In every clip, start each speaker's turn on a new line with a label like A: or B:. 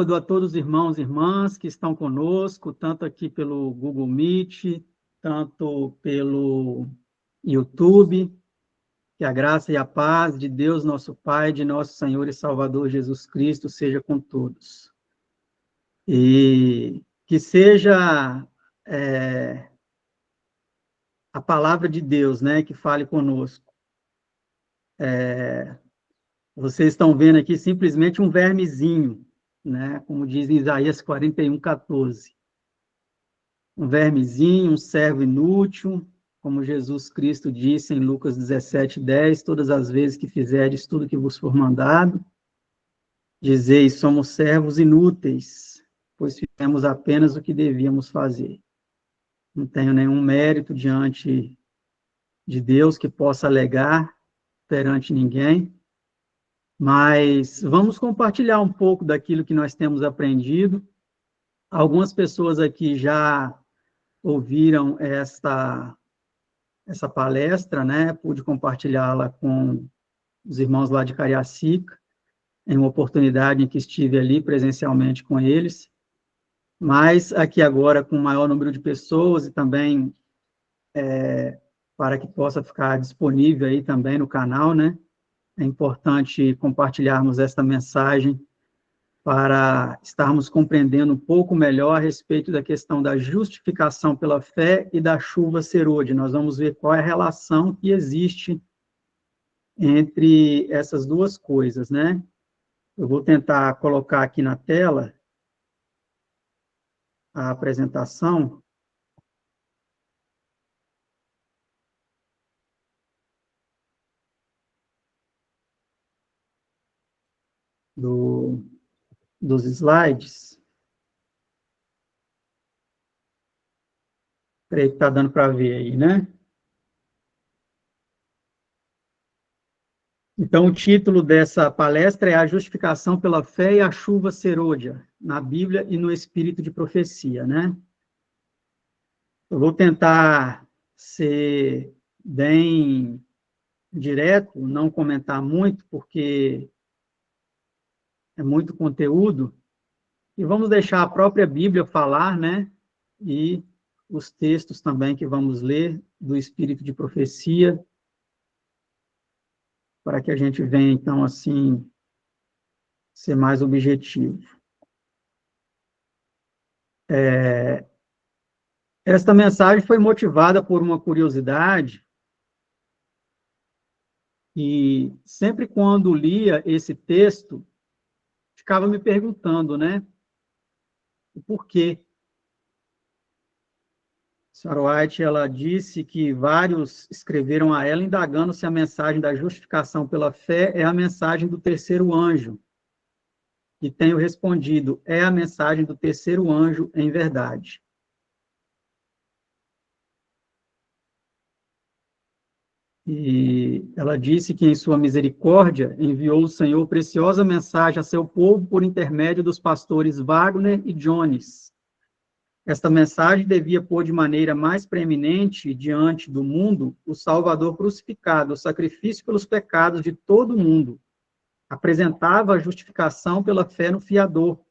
A: A todos os irmãos e irmãs que estão conosco, tanto aqui pelo Google Meet, tanto pelo YouTube, que a graça e a paz de Deus, nosso Pai, de nosso Senhor e Salvador Jesus Cristo, seja com todos. E que seja a palavra de Deus, né, que fale conosco. Vocês estão vendo aqui simplesmente um vermezinho, né, como diz em Isaías 41:14. Um vermezinho, um servo inútil, como Jesus Cristo disse em Lucas 17:10, todas as vezes que fizerdes tudo que vos for mandado, dizeis, somos servos inúteis, pois fizemos apenas o que devíamos fazer. Não tenho nenhum mérito diante de Deus que possa alegar perante ninguém, mas vamos compartilhar um pouco daquilo que nós temos aprendido. Algumas pessoas aqui já ouviram essa palestra, né? Pude compartilhá-la com os irmãos lá de Cariacica, em uma oportunidade em que estive ali presencialmente com eles, mas aqui agora com o maior número de pessoas e também para que possa ficar disponível aí também no canal, né? É importante compartilharmos esta mensagem para estarmos compreendendo um pouco melhor a respeito da questão da justificação pela fé e da chuva serôdia. Nós vamos ver qual é a relação que existe entre essas duas coisas, né? Eu vou tentar colocar aqui na tela a apresentação. Dos slides. Creio que está dando para ver aí, né? Então, o título dessa palestra é A Justificação pela Fé e a Chuva Serôdia, na Bíblia e no Espírito de Profecia, né? Eu vou tentar ser bem direto, não comentar muito, porque é muito conteúdo, e vamos deixar a própria Bíblia falar, né? E os textos também que vamos ler do Espírito de Profecia, para que a gente venha, então, assim, ser mais objetivo. Esta mensagem foi motivada por uma curiosidade, e sempre quando lia esse texto, ficava me perguntando, né, o porquê. A senhora White, ela disse que vários escreveram a ela indagando se a mensagem da justificação pela fé é a mensagem do terceiro anjo. E tenho respondido, é a mensagem do terceiro anjo em verdade. E ela disse que, em sua misericórdia, enviou o Senhor preciosa mensagem a seu povo por intermédio dos pastores Wagner e Jones. Esta mensagem devia pôr de maneira mais preeminente diante do mundo o Salvador crucificado, o sacrifício pelos pecados de todo o mundo. Apresentava a justificação pela fé no fiador.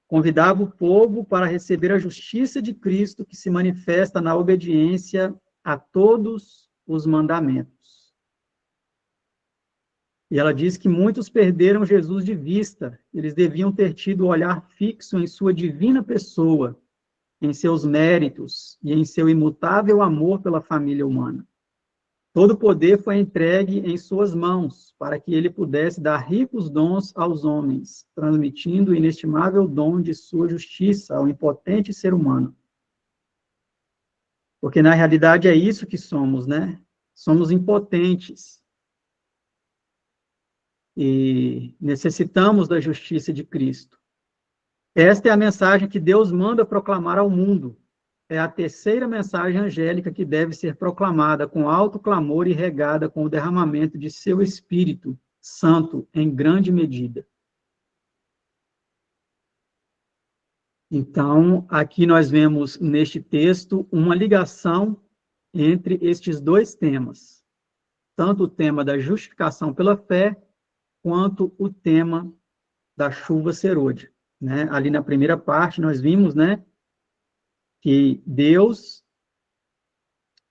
A: Convidava o povo para receber a justiça de Cristo que se manifesta na obediência a todos os mandamentos. E ela diz que muitos perderam Jesus de vista. Eles deviam ter tido o olhar fixo em sua divina pessoa, em seus méritos e em seu imutável amor pela família humana. Todo o poder foi entregue em suas mãos, para que ele pudesse dar ricos dons aos homens, transmitindo o inestimável dom de sua justiça ao impotente ser humano. Porque, na realidade, é isso que somos, né? Somos impotentes. E necessitamos da justiça de Cristo. Esta é a mensagem que Deus manda proclamar ao mundo. É a terceira mensagem angélica que deve ser proclamada com alto clamor e regada com o derramamento de seu Espírito Santo em grande medida. Então, aqui nós vemos neste texto uma ligação entre estes dois temas, tanto o tema da justificação pela fé, quanto o tema da chuva serôdia. né? Ali na primeira parte, nós vimos, né, que Deus,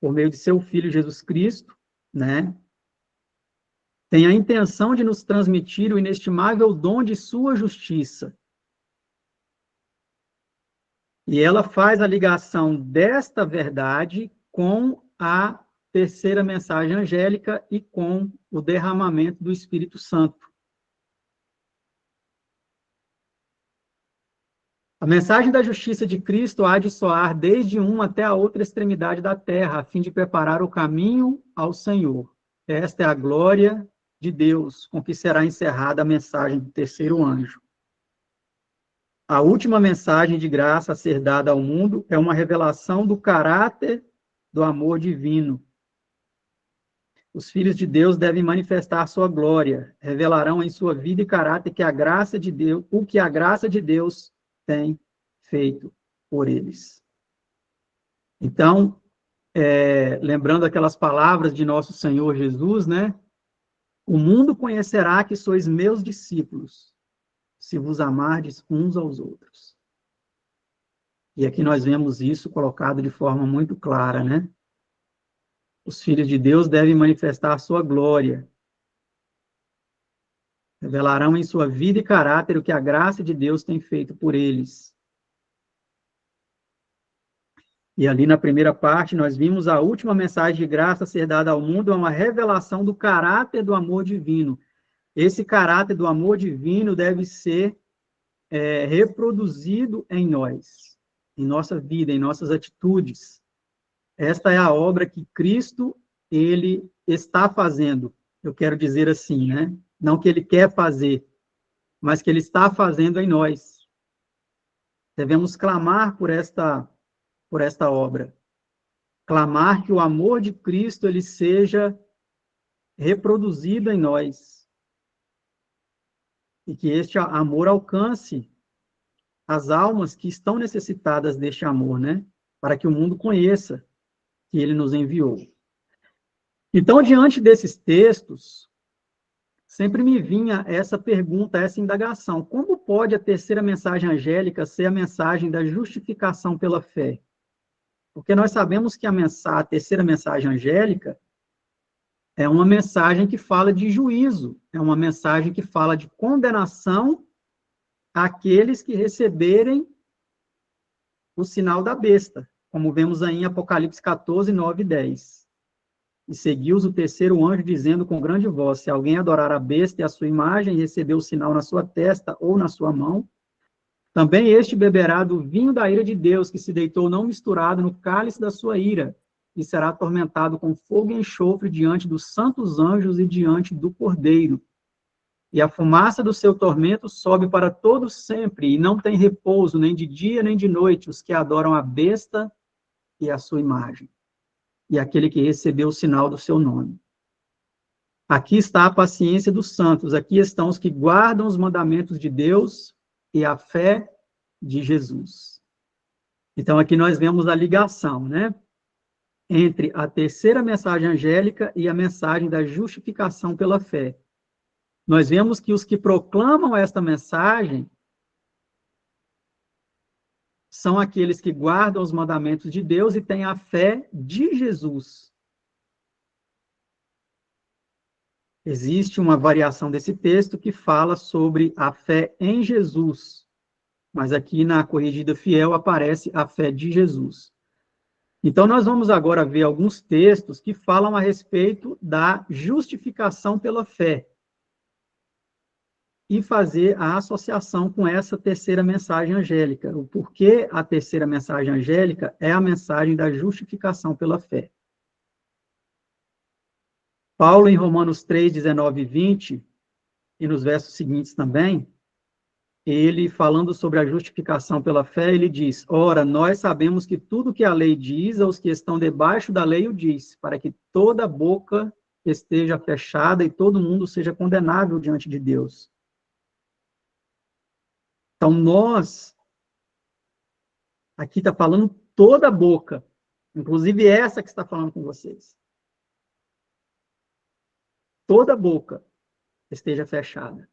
A: por meio de seu Filho Jesus Cristo, né, tem a intenção de nos transmitir o inestimável dom de sua justiça. E ela faz a ligação desta verdade com a terceira mensagem angélica e com o derramamento do Espírito Santo. A mensagem da justiça de Cristo há de soar desde uma até a outra extremidade da terra, a fim de preparar o caminho ao Senhor. Esta é a glória de Deus, com que será encerrada a mensagem do terceiro anjo. A última mensagem de graça a ser dada ao mundo é uma revelação do caráter do amor divino. Os filhos de Deus devem manifestar sua glória, revelarão em sua vida e caráter que a graça de Deus, o que a graça de Deus tem feito por eles. Então, lembrando aquelas palavras de nosso Senhor Jesus, né? O mundo conhecerá que sois meus discípulos, se vos amardes uns aos outros. E aqui nós vemos isso colocado de forma muito clara, né? Os filhos de Deus devem manifestar sua glória. Revelarão em sua vida e caráter o que a graça de Deus tem feito por eles. E ali na primeira parte, nós vimos a última mensagem de graça ser dada ao mundo, é uma revelação do caráter do amor divino. Esse caráter do amor divino deve ser reproduzido em nós, em nossa vida, em nossas atitudes. Esta é a obra que Cristo, ele está fazendo. Eu quero dizer assim, né? Não que ele quer fazer, mas que ele está fazendo em nós. Devemos clamar por esta obra. Clamar que o amor de Cristo ele seja reproduzido em nós. E que este amor alcance as almas que estão necessitadas deste amor, né? Para que o mundo conheça que ele nos enviou. Então, diante desses textos, sempre me vinha essa pergunta, essa indagação: como pode a terceira mensagem angélica ser a mensagem da justificação pela fé? Porque nós sabemos que a terceira mensagem angélica é uma mensagem que fala de juízo, é uma mensagem que fala de condenação àqueles que receberem o sinal da besta, como vemos aí em Apocalipse 14, 9 e 10. E seguiu-os o terceiro anjo, dizendo com grande voz: se alguém adorar a besta e a sua imagem e receber o sinal na sua testa ou na sua mão, também este beberá do vinho da ira de Deus, que se deitou não misturado no cálice da sua ira, e será atormentado com fogo e enxofre diante dos santos anjos e diante do Cordeiro. E a fumaça do seu tormento sobe para todos sempre, e não tem repouso, nem de dia nem de noite, os que adoram a besta e a sua imagem, e aquele que recebeu o sinal do seu nome. Aqui está a paciência dos santos, aqui estão os que guardam os mandamentos de Deus e a fé de Jesus. Então, aqui nós vemos a ligação, né? Entre a terceira mensagem angélica e a mensagem da justificação pela fé. Nós vemos que os que proclamam esta mensagem são aqueles que guardam os mandamentos de Deus e têm a fé de Jesus. Existe uma variação desse texto que fala sobre a fé em Jesus, mas aqui na Corrigida Fiel aparece a fé de Jesus. Então, nós vamos agora ver alguns textos que falam a respeito da justificação pela fé e fazer a associação com essa terceira mensagem angélica. O porquê a terceira mensagem angélica é a mensagem da justificação pela fé. Paulo, em Romanos 3, 19 e 20, e nos versos seguintes também, ele, falando sobre a justificação pela fé, ele diz: ora, nós sabemos que tudo que a lei diz, aos que estão debaixo da lei o diz, para que toda boca esteja fechada e todo mundo seja condenável diante de Deus. Então, nós, aqui está falando toda a boca, inclusive essa que está falando com vocês. Toda a boca esteja fechada.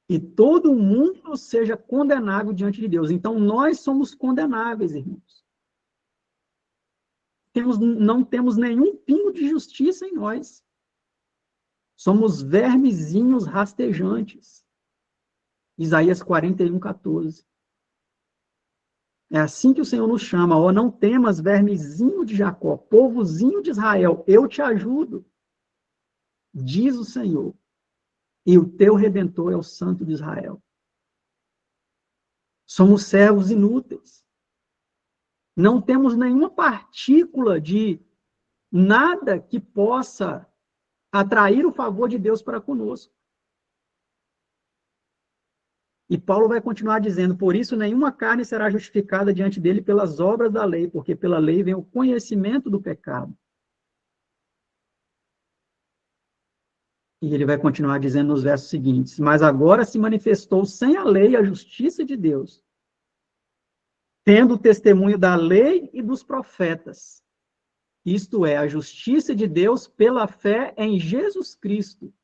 A: e todo mundo seja condenável diante de Deus. Então, nós somos condenáveis, irmãos. Não temos nenhum pingo de justiça em nós. Somos vermezinhos rastejantes. Isaías 41, 14. É assim que o Senhor nos chama. Ó, não temas, vermezinho de Jacó, povozinho de Israel, eu te ajudo, diz o Senhor. E o teu Redentor é o Santo de Israel. Somos servos inúteis. Não temos nenhuma partícula de nada que possa atrair o favor de Deus para conosco. E Paulo vai continuar dizendo, por isso nenhuma carne será justificada diante dele pelas obras da lei, porque pela lei vem o conhecimento do pecado. E ele vai continuar dizendo nos versos seguintes, mas agora se manifestou sem a lei a justiça de Deus, tendo o testemunho da lei e dos profetas. Isto é, a justiça de Deus pela fé em Jesus Cristo,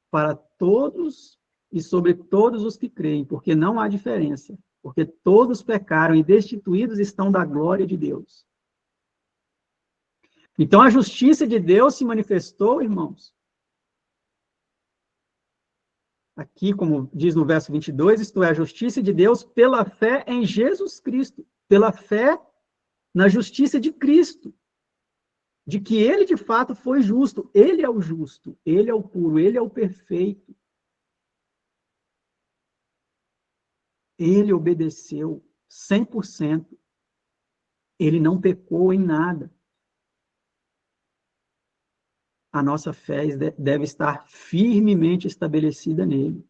A: para todos e sobre todos os que creem, porque não há diferença, porque todos pecaram e destituídos estão da glória de Deus. Então, a justiça de Deus se manifestou, irmãos. Aqui, como diz no verso 22, isto é, a justiça de Deus pela fé em Jesus Cristo, pela fé na justiça de Cristo, de que ele, de fato, foi justo. Ele é o justo, ele é o puro, ele é o perfeito. Ele obedeceu 100%. Ele não pecou em nada. A nossa fé deve estar firmemente estabelecida nele.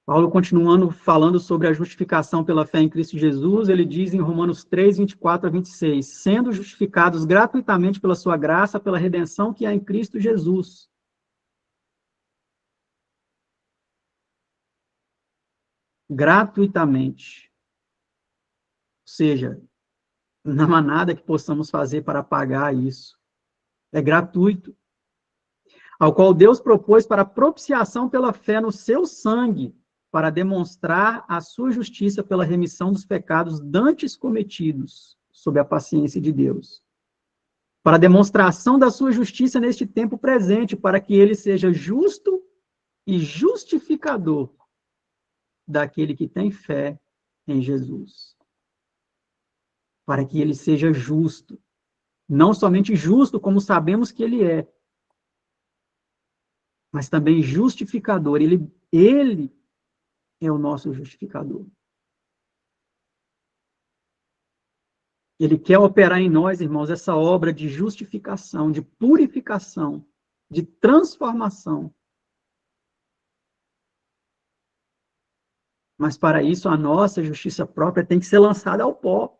A: Paulo, continuando falando sobre a justificação pela fé em Cristo Jesus, ele diz em Romanos 3, 24 a 26, sendo justificados gratuitamente pela sua graça, pela redenção que há em Cristo Jesus. Gratuitamente. Ou seja, não há nada que possamos fazer para pagar isso. É gratuito. Ao qual Deus propôs para propiciação pela fé no seu sangue, para demonstrar a sua justiça pela remissão dos pecados dantes cometidos, sob a paciência de Deus. Para demonstração da sua justiça neste tempo presente, para que ele seja justo e justificador daquele que tem fé em Jesus. Para que ele seja justo. Não somente justo, como sabemos que ele é, mas também justificador. Ele é o nosso justificador. Ele quer operar em nós, irmãos, essa obra de justificação, de purificação, de transformação. Mas para isso a nossa justiça própria tem que ser lançada ao pó.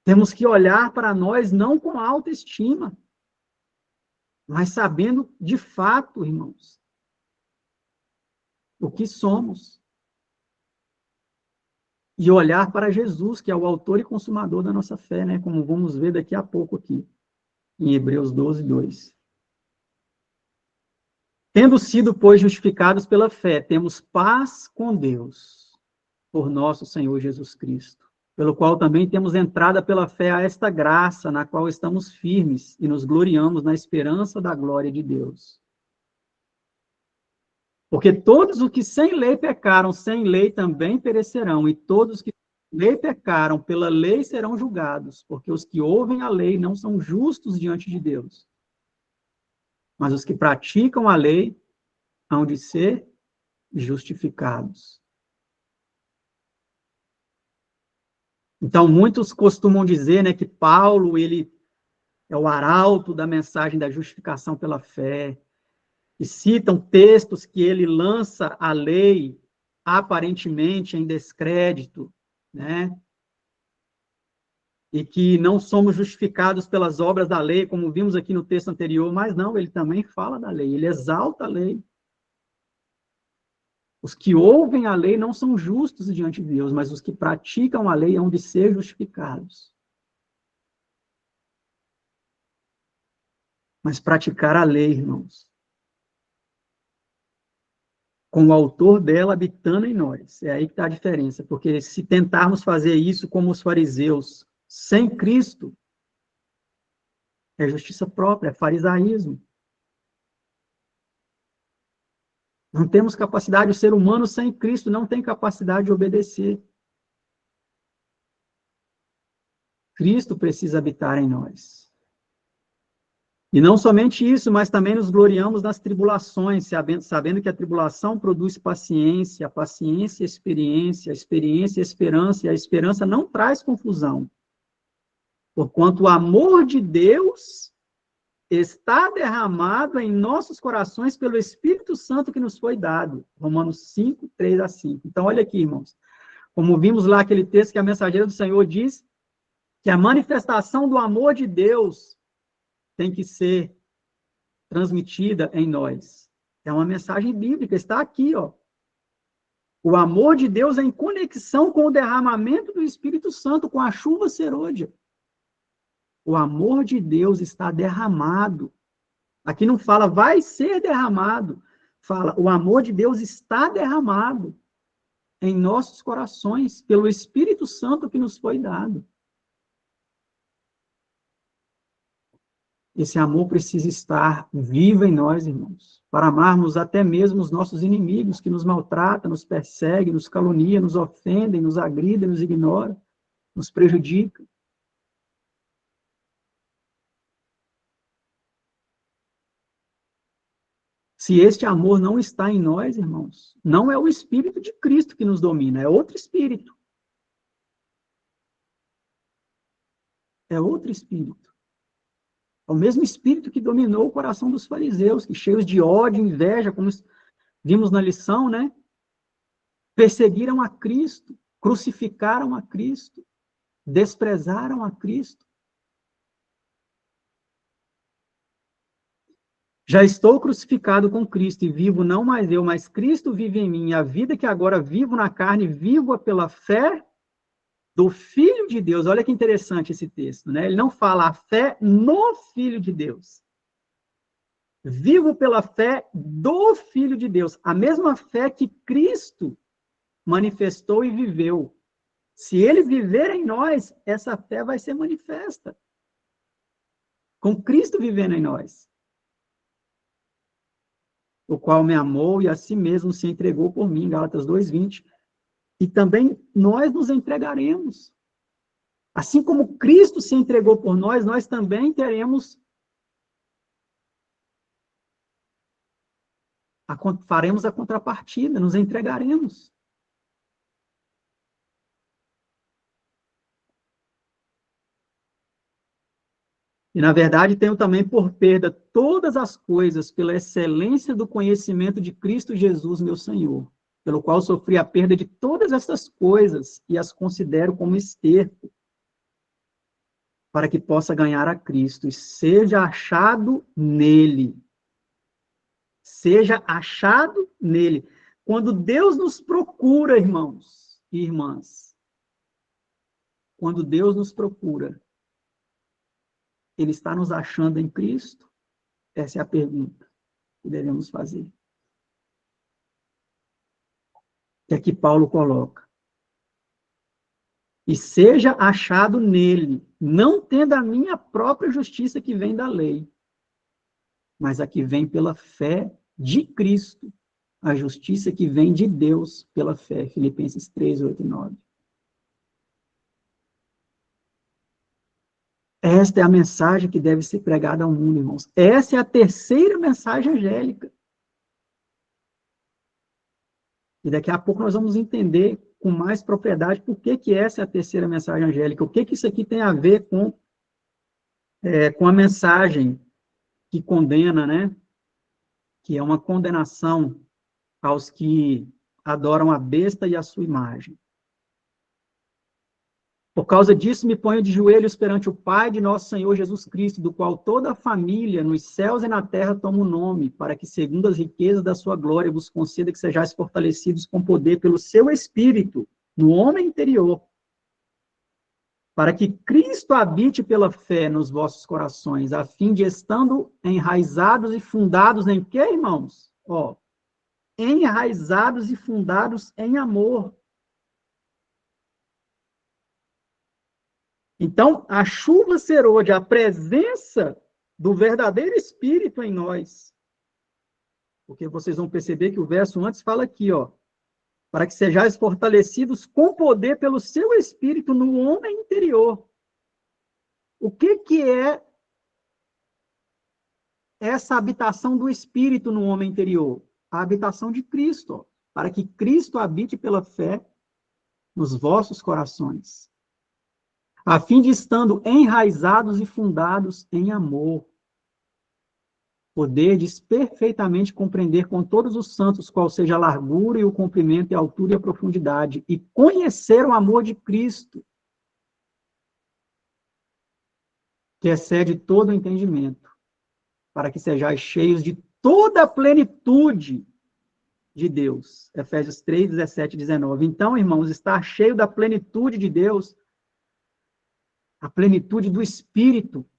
A: Temos que olhar para nós não com autoestima, mas sabendo de fato, irmãos, o que somos. E olhar para Jesus, que é o autor e consumador da nossa fé, né? Como vamos ver daqui a pouco aqui, em Hebreus 12, 2. Tendo sido, pois, justificados pela fé, temos paz com Deus, por nosso Senhor Jesus Cristo, pelo qual também temos entrada pela fé a esta graça, na qual estamos firmes e nos gloriamos na esperança da glória de Deus. Porque todos os que sem lei pecaram, sem lei também perecerão, e todos os que sem lei pecaram, pela lei serão julgados, porque os que ouvem a lei não são justos diante de Deus. Mas os que praticam a lei hão de ser justificados. Então, muitos costumam dizer, né, que Paulo, ele é o arauto da mensagem da justificação pela fé, e citam textos que ele lança a lei aparentemente em descrédito, né? E que não somos justificados pelas obras da lei, como vimos aqui no texto anterior, mas não, ele também fala da lei, ele exalta a lei. Os que ouvem a lei não são justos diante de Deus, mas os que praticam a lei hão de ser justificados. mas praticar a lei, irmãos. Com o autor dela habitando em nós. É aí que está a diferença, porque se tentarmos fazer isso como os fariseus, sem Cristo, é justiça própria, é farisaísmo. Não temos capacidade, o ser humano sem Cristo não tem capacidade de obedecer. Cristo precisa habitar em nós. E não somente isso, mas também nos gloriamos nas tribulações, sabendo que a tribulação produz paciência, a paciência, a experiência, esperança, e a esperança não traz confusão. Porquanto o amor de Deus está derramado em nossos corações pelo Espírito Santo que nos foi dado. Romanos 5, 3 a 5. Então, olha aqui, irmãos. Como vimos lá aquele texto que a mensageira do Senhor diz, que a manifestação do amor de Deus tem que ser transmitida em nós. É uma mensagem bíblica, está aqui, ó. O amor de Deus é em conexão com o derramamento do Espírito Santo, com a chuva serôdia. O amor de Deus está derramado. Aqui não fala vai ser derramado. Fala, o amor de Deus está derramado em nossos corações pelo Espírito Santo que nos foi dado. Esse amor precisa estar vivo em nós, irmãos, para amarmos até mesmo os nossos inimigos que nos maltratam, nos perseguem, nos caluniam, nos ofendem, nos agridem, nos ignoram, nos prejudicam. Se este amor não está em nós, irmãos, não é o Espírito de Cristo que nos domina, é outro Espírito. É outro Espírito. É o mesmo Espírito que dominou o coração dos fariseus, que cheios de ódio, inveja, como vimos na lição, né? Perseguiram a Cristo, crucificaram a Cristo, desprezaram a Cristo. Já estou crucificado com Cristo e vivo não mais eu, mas Cristo vive em mim. A vida que agora vivo na carne, vivo-a pela fé do Filho de Deus. Olha que interessante esse texto, né? Ele não fala a fé no Filho de Deus. Vivo pela fé do Filho de Deus. A mesma fé que Cristo manifestou e viveu. Se ele viver em nós, essa fé vai ser manifesta. Com Cristo vivendo em nós. O qual me amou e a si mesmo se entregou por mim, Gálatas 2:20. E também nós nos entregaremos. Assim como Cristo se entregou por nós, nós também faremos a contrapartida, nos entregaremos. E, na verdade, tenho também por perda todas as coisas pela excelência do conhecimento de Cristo Jesus, meu Senhor, pelo qual sofri a perda de todas essas coisas e as considero como esterco, para que possa ganhar a Cristo e seja achado nele. Seja achado nele. Quando Deus nos procura, irmãos e irmãs, quando Deus nos procura, Ele está nos achando em Cristo? Essa é a pergunta que devemos fazer. Que aqui Paulo coloca. E seja achado nele, não tendo a minha própria justiça que vem da lei, mas a que vem pela fé de Cristo, a justiça que vem de Deus pela fé. Filipenses 3, 8 e 9. Esta é a mensagem que deve ser pregada ao mundo, irmãos. Essa é a terceira mensagem angélica. E daqui a pouco nós vamos entender com mais propriedade por que essa é a terceira mensagem angélica, o que isso aqui tem a ver com a mensagem que condena, né? Que é uma condenação aos que adoram a besta e a sua imagem. Por causa disso, me ponho de joelhos perante o Pai de nosso Senhor Jesus Cristo, do qual toda a família, nos céus e na terra, toma o nome, para que, segundo as riquezas da sua glória, vos conceda que sejais fortalecidos com poder pelo seu Espírito, no homem interior, para que Cristo habite pela fé nos vossos corações, a fim de, estando enraizados e fundados em quê, irmãos? Ó, enraizados e fundados em amor. Então, a chuva serôdia, a presença do verdadeiro Espírito em nós, porque vocês vão perceber que o verso antes fala aqui, ó, para que sejais fortalecidos com poder pelo seu Espírito no homem interior. O que é essa habitação do Espírito no homem interior? A habitação de Cristo, ó, para que Cristo habite pela fé nos vossos corações, a fim de, estando enraizados e fundados em amor, poderdes perfeitamente compreender com todos os santos qual seja a largura e o comprimento e a altura e a profundidade, e conhecer o amor de Cristo, que excede todo o entendimento, para que sejais cheios de toda a plenitude de Deus. Efésios 3, 17 e 19. Então, irmãos, estar cheio da plenitude de Deus, a plenitude do Espírito,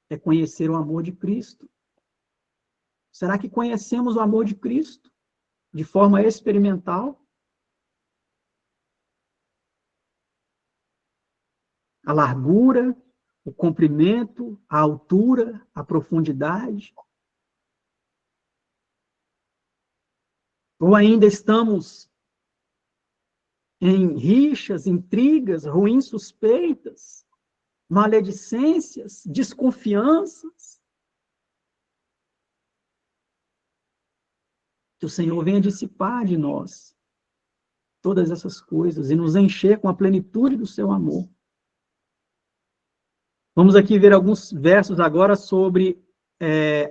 A: é conhecer o amor de Cristo. Será que conhecemos o amor de Cristo de forma experimental? A largura, o comprimento, a altura, a profundidade? Ou ainda estamos em rixas, intrigas, ruins suspeitas, maledicências, desconfianças? Que o Senhor venha dissipar de nós todas essas coisas e nos encher com a plenitude do seu amor. Vamos aqui ver alguns versos agora sobre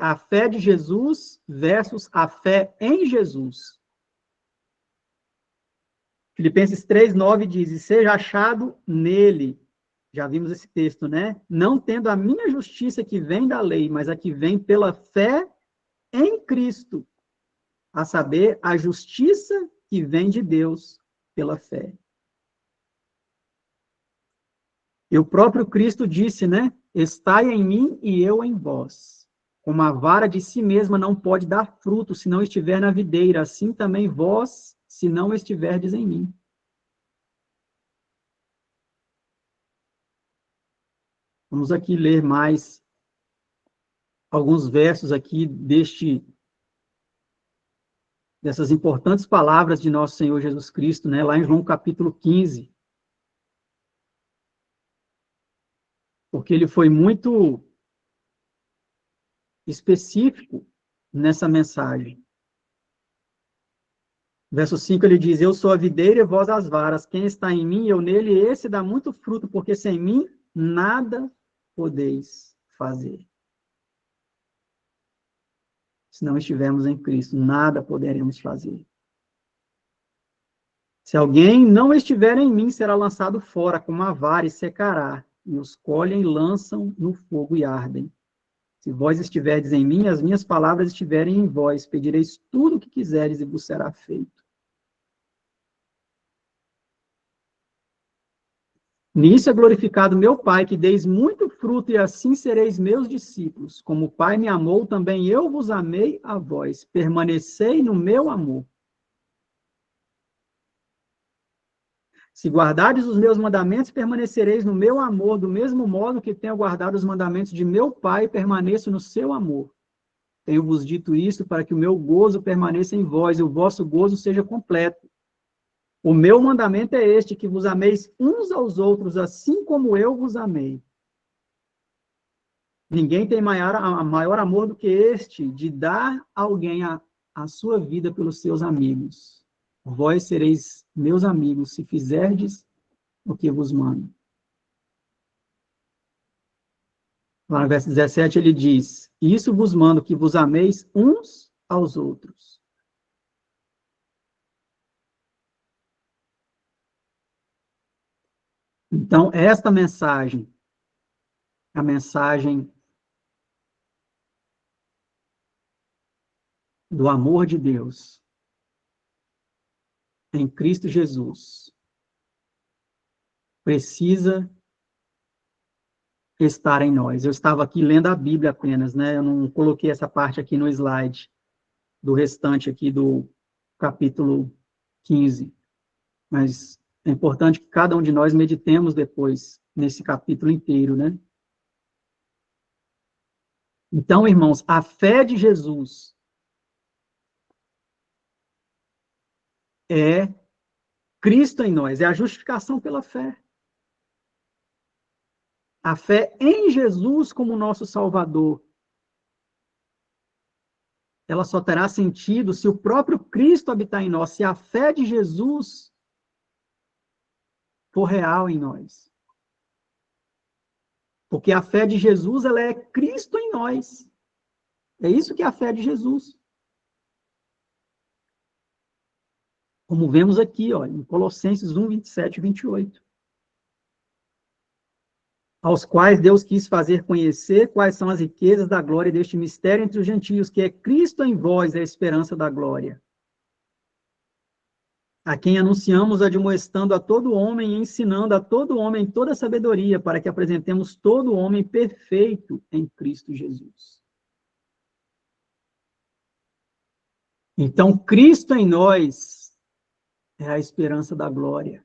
A: a fé de Jesus versus a fé em Jesus. Filipenses 3:9 diz, e seja achado nele, já vimos esse texto, né? Não tendo a minha justiça que vem da lei, mas a que vem pela fé em Cristo, a saber, a justiça que vem de Deus pela fé. E o próprio Cristo disse, né? Estai em mim e eu em vós. Como a vara de si mesma não pode dar fruto se não estiver na videira, assim também vós, se não estiverdes em mim. Vamos aqui ler mais alguns versos aqui dessas importantes palavras de nosso Senhor Jesus Cristo, né? Lá em João capítulo 15. Porque ele foi muito específico nessa mensagem. Verso 5, ele diz, eu sou a videira e vós as varas, quem está em mim, eu nele, esse dá muito fruto, porque sem mim nada podeis fazer. Se não estivermos em Cristo, nada poderemos fazer. Se alguém não estiver em mim, será lançado fora como a vara e secará, e os colhem e lançam no fogo e ardem. Se vós estiverdes em mim, as minhas palavras estiverem em vós, pedireis tudo o que quiseres e vos será feito. Nisso é glorificado meu Pai, que deis muito fruto, e assim sereis meus discípulos. Como o Pai me amou, também eu vos amei a vós. Permanecei no meu amor. Se guardardes os meus mandamentos, permanecereis no meu amor, do mesmo modo que tenho guardado os mandamentos de meu Pai, permaneço no seu amor. Tenho-vos dito isso para que o meu gozo permaneça em vós e o vosso gozo seja completo. O meu mandamento é este, que vos ameis uns aos outros, assim como eu vos amei. Ninguém tem maior amor do que este, de dar a alguém a sua vida pelos seus amigos. Vós sereis meus amigos, se fizerdes o que vos mando. Lá no verso 17 ele diz, isso vos mando, que vos ameis uns aos outros. Então, esta mensagem, a mensagem do amor de Deus em Cristo Jesus, precisa estar em nós. Eu estava aqui lendo a Bíblia apenas, né? Eu não coloquei essa parte aqui no slide do restante aqui do capítulo 15. Mas é importante que cada um de nós meditemos depois nesse capítulo inteiro, né? Então, irmãos, a fé de Jesus é Cristo em nós, é a justificação pela fé. A fé em Jesus como nosso Salvador, ela só terá sentido se o próprio Cristo habitar em nós, se a fé de Jesus for real em nós. Porque a fé de Jesus, ela é Cristo em nós. É isso que é a fé de Jesus. Como vemos aqui, ó, em Colossenses 1, 27 e 28. Aos quais Deus quis fazer conhecer quais são as riquezas da glória deste mistério entre os gentios, que é Cristo em vós, a esperança da glória. A quem anunciamos admoestando a todo homem e ensinando a todo homem toda a sabedoria, para que apresentemos todo homem perfeito em Cristo Jesus. Então, Cristo em nós é a esperança da glória.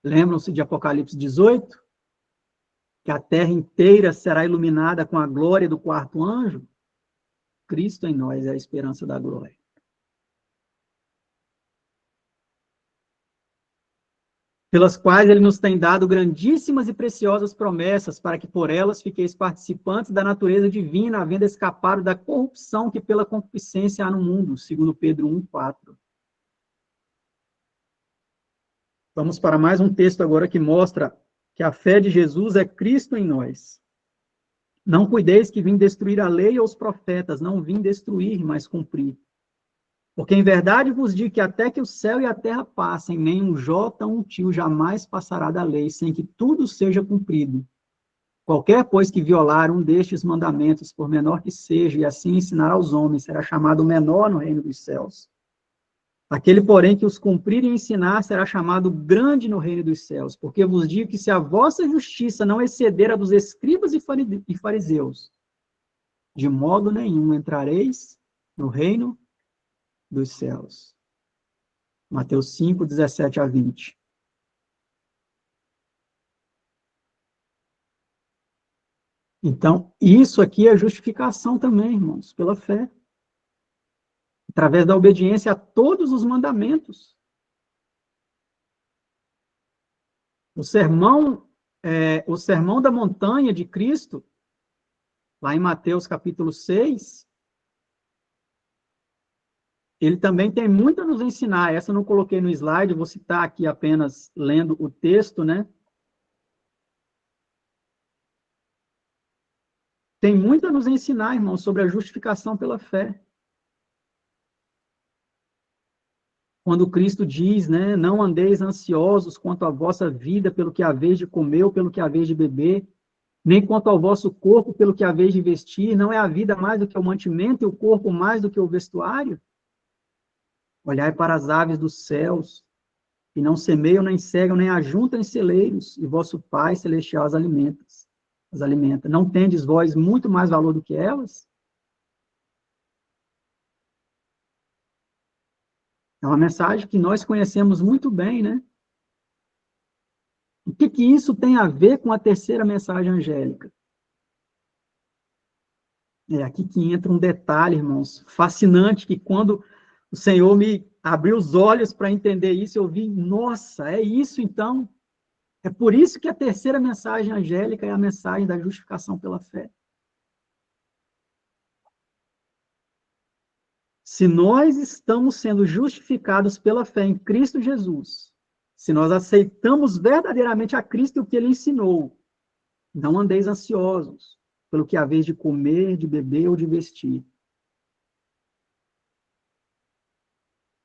A: Lembram-se de Apocalipse 18? Que a terra inteira será iluminada com a glória do quarto anjo? Cristo em nós é a esperança da glória. Pelas quais ele nos tem dado grandíssimas e preciosas promessas, para que por elas fiqueis participantes da natureza divina, havendo escapado da corrupção que pela concupiscência há no mundo, segundo Pedro 1:4. Vamos para mais um texto agora que mostra que a fé de Jesus é Cristo em nós. Não cuideis que vim destruir a lei ou os profetas, não vim destruir, mas cumprir. Porque em verdade vos digo que até que o céu e a terra passem, nem um jota ou um tio jamais passará da lei, sem que tudo seja cumprido. Qualquer, pois, que violar um destes mandamentos, por menor que seja, e assim ensinar aos homens, será chamado menor no reino dos céus. Aquele, porém, que os cumprir e ensinar, será chamado grande no reino dos céus. Porque vos digo que se a vossa justiça não exceder a dos escribas e fariseus, de modo nenhum entrareis no reino dos céus. Mateus 5, 17 a 20. Então, isso aqui é justificação também, irmãos, pela fé. Através da obediência a todos os mandamentos. O sermão da montanha de Cristo, lá em Mateus capítulo 6, ele também tem muito a nos ensinar. Essa eu não coloquei no slide, vou citar aqui apenas lendo o texto, né? Tem muito a nos ensinar, irmãos, sobre a justificação pela fé. Quando Cristo diz, né, não andeis ansiosos quanto à vossa vida, pelo que haveis de comer ou pelo que haveis de beber, nem quanto ao vosso corpo, pelo que haveis de vestir, não é a vida mais do que o mantimento e o corpo mais do que o vestuário? Olhai para as aves dos céus, que não semeiam, nem cegam, nem ajuntam em celeiros, e vosso Pai Celestial as alimenta. Não tendes vós muito mais valor do que elas? É uma mensagem que nós conhecemos muito bem, né? O que isso tem a ver com a terceira mensagem angélica? É aqui que entra um detalhe, irmãos, fascinante, que quando o Senhor me abriu os olhos para entender isso, eu vi, nossa, é isso então? É por isso que a terceira mensagem angélica é a mensagem da justificação pela fé. Se nós estamos sendo justificados pela fé em Cristo Jesus, se nós aceitamos verdadeiramente a Cristo e o que ele ensinou, não andeis ansiosos pelo que haveis de comer, de beber ou de vestir.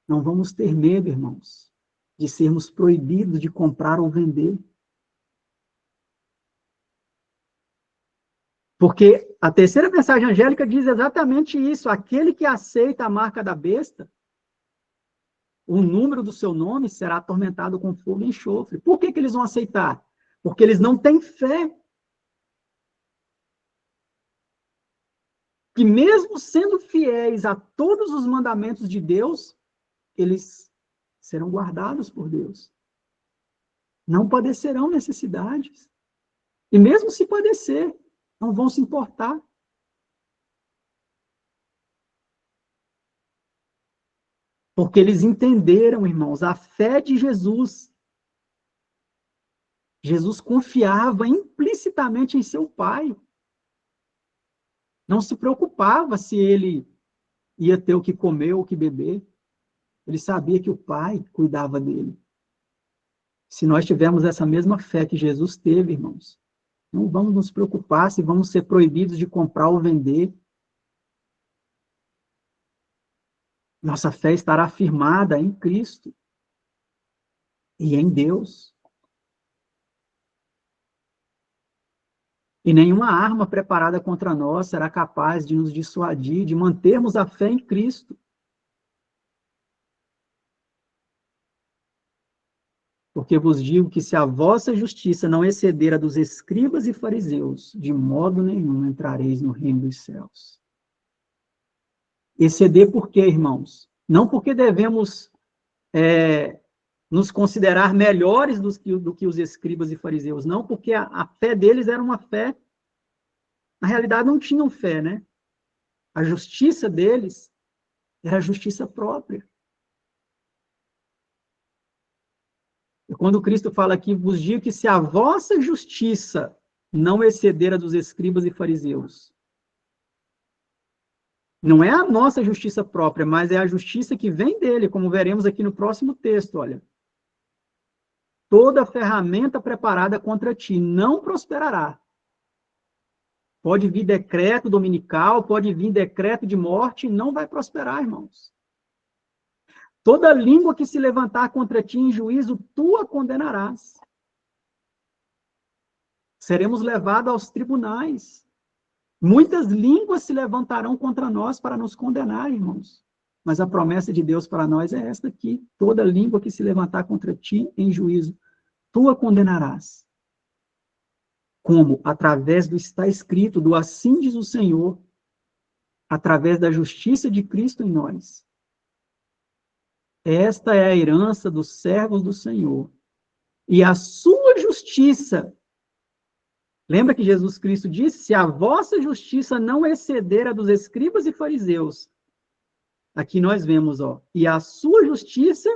A: Não vamos ter medo, irmãos, de sermos proibidos de comprar ou vender. Porque a terceira mensagem angélica diz exatamente isso. Aquele que aceita a marca da besta o número do seu nome será atormentado com fogo e enxofre. Por que eles vão aceitar? Porque eles não têm fé. Que mesmo sendo fiéis a todos os mandamentos de Deus, eles serão guardados por Deus. Não padecerão necessidades. E mesmo se padecer, não vão se importar. Porque eles entenderam, irmãos, a fé de Jesus. Jesus confiava implicitamente em seu Pai. Não se preocupava se ele ia ter o que comer ou o que beber. Ele sabia que o Pai cuidava dele. Se nós tivermos essa mesma fé que Jesus teve, irmãos, não vamos nos preocupar se vamos ser proibidos de comprar ou vender. Nossa fé estará firmada em Cristo e em Deus. E nenhuma arma preparada contra nós será capaz de nos dissuadir, de mantermos a fé em Cristo. Porque vos digo que se a vossa justiça não exceder a dos escribas e fariseus, de modo nenhum entrareis no reino dos céus. Exceder por quê, irmãos? Não porque devemos nos considerar melhores do que os escribas e fariseus, não, porque a fé deles era uma fé, na realidade não tinham fé, né? A justiça deles era a justiça própria. E quando Cristo fala aqui, vos digo que se a vossa justiça não exceder a dos escribas e fariseus, não é a nossa justiça própria, mas é a justiça que vem dele, como veremos aqui no próximo texto, olha. Toda ferramenta preparada contra ti não prosperará. Pode vir decreto dominical, pode vir decreto de morte, não vai prosperar, irmãos. Toda língua que se levantar contra ti em juízo, tu a condenarás. Seremos levados aos tribunais. Muitas línguas se levantarão contra nós para nos condenar, irmãos. Mas a promessa de Deus para nós é esta aqui. Toda língua que se levantar contra ti em juízo, tu a condenarás. Como? Através do está escrito, do assim diz o Senhor, através da justiça de Cristo em nós. Esta é a herança dos servos do Senhor. E a sua justiça, lembra que Jesus Cristo disse, se a vossa justiça não exceder a dos escribas e fariseus, aqui nós vemos, e a sua justiça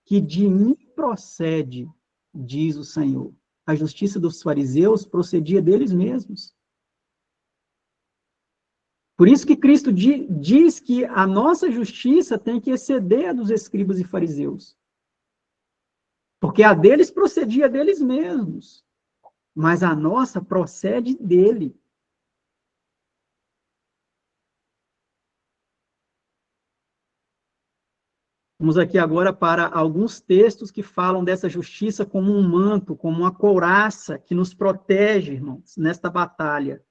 A: que de mim procede, diz o Senhor. A justiça dos fariseus procedia deles mesmos. Por isso que Cristo diz que a nossa justiça tem que exceder a dos escribas e fariseus. Porque a deles procedia deles mesmos. Mas a nossa procede dele. Vamos aqui agora para alguns textos que falam dessa justiça como um manto, como uma couraça que nos protege, irmãos, nesta batalha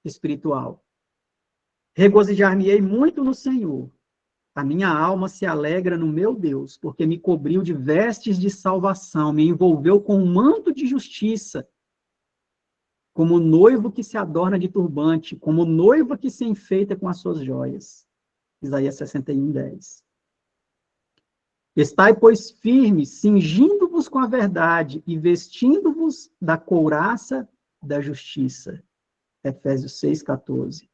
A: espiritual. Regozijar-me-ei muito no Senhor. A minha alma se alegra no meu Deus, porque me cobriu de vestes de salvação, me envolveu com um manto de justiça, como noivo que se adorna de turbante, como noiva que se enfeita com as suas joias. Isaías 61, 10. Estai, pois, firmes, cingindo-vos com a verdade e vestindo-vos da couraça da justiça. Efésios 6, 14.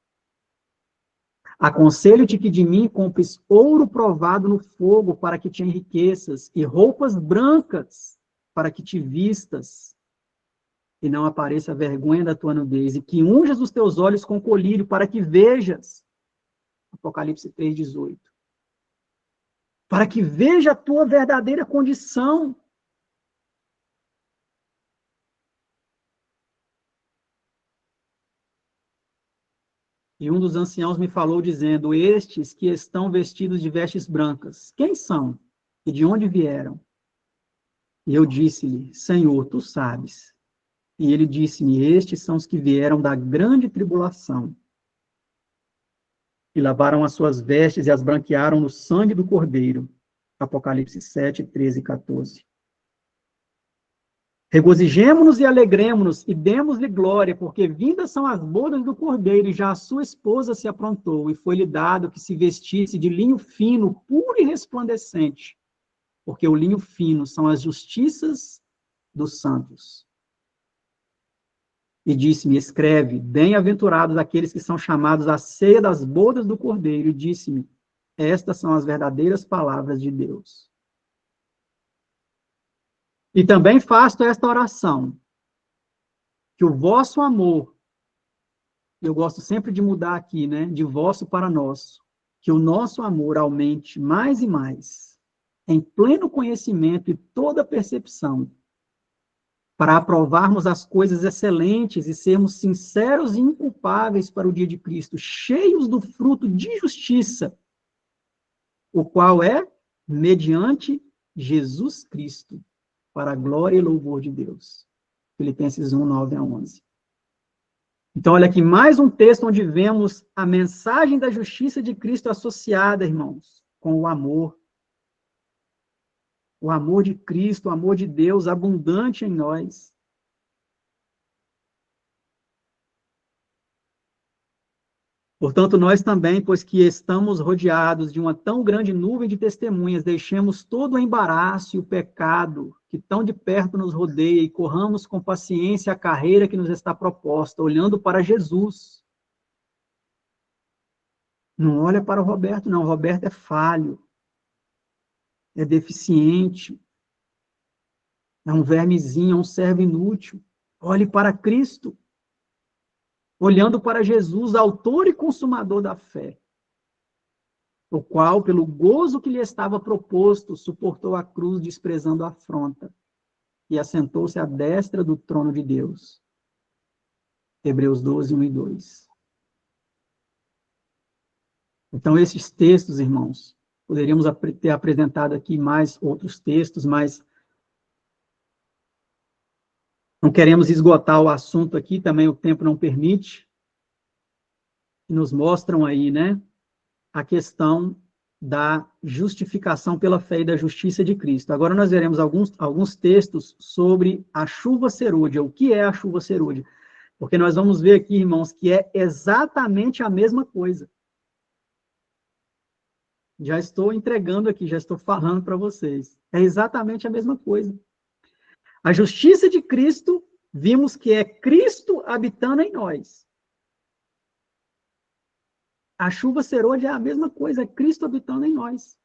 A: Aconselho-te que de mim compres ouro provado no fogo para que te enriqueças e roupas brancas para que te vistas e não apareça a vergonha da tua nudez e que unjas os teus olhos com colírio para que vejas. Apocalipse 3, 18. Para que veja a tua verdadeira condição. E um dos anciãos me falou dizendo, estes que estão vestidos de vestes brancas, quem são? E de onde vieram? E eu disse-lhe, Senhor, tu sabes. E ele disse-me, estes são os que vieram da grande tribulação. E lavaram as suas vestes e as branquearam no sangue do Cordeiro. Apocalipse 7, 13 e 14. Regozijemo-nos e alegremo-nos e demos-lhe glória, porque vindas são as bodas do Cordeiro, e já a sua esposa se aprontou, e foi-lhe dado que se vestisse de linho fino, puro e resplandecente, porque o linho fino são as justiças dos santos. E disse-me, escreve, bem-aventurados aqueles que são chamados à ceia das bodas do Cordeiro, e disse-me, estas são as verdadeiras palavras de Deus. E também faço esta oração, que o vosso amor, eu gosto sempre de mudar aqui, né, de vosso para nosso, que o nosso amor aumente mais e mais, em pleno conhecimento e toda percepção, para aprovarmos as coisas excelentes e sermos sinceros e inculpáveis para o dia de Cristo, cheios do fruto de justiça, o qual é mediante Jesus Cristo, para a glória e louvor de Deus. Filipenses 1, 9 a 11. Então, olha aqui, mais um texto onde vemos a mensagem da justiça de Cristo associada, irmãos, com o amor. O amor de Cristo, o amor de Deus abundante em nós. Portanto, nós também, pois que estamos rodeados de uma tão grande nuvem de testemunhas, deixemos todo o embaraço e o pecado que tão de perto nos rodeia e corramos com paciência a carreira que nos está proposta, olhando para Jesus. Não olha para o Roberto, não. O Roberto é falho, é deficiente, é um vermezinho, é um servo inútil. Olhe para Cristo, olhando para Jesus, autor e consumador da fé, o qual, pelo gozo que lhe estava proposto, suportou a cruz, desprezando a afronta, e assentou-se à destra do trono de Deus. Hebreus 12, 1 e 2. Então, esses textos, irmãos, poderíamos ter apresentado aqui mais outros textos, mas não queremos esgotar o assunto aqui, também o tempo não permite. Nos mostram aí, né, a questão da justificação pela fé e da justiça de Cristo. Agora nós veremos alguns textos sobre a chuva serôdia. O que é a chuva serôdia? Porque nós vamos ver aqui, irmãos, que é exatamente a mesma coisa. Já estou entregando aqui, já estou falando para vocês. É exatamente a mesma coisa. A justiça de Cristo, vimos que é Cristo habitando em nós. A chuva serôdia é a mesma coisa, é Cristo habitando em nós.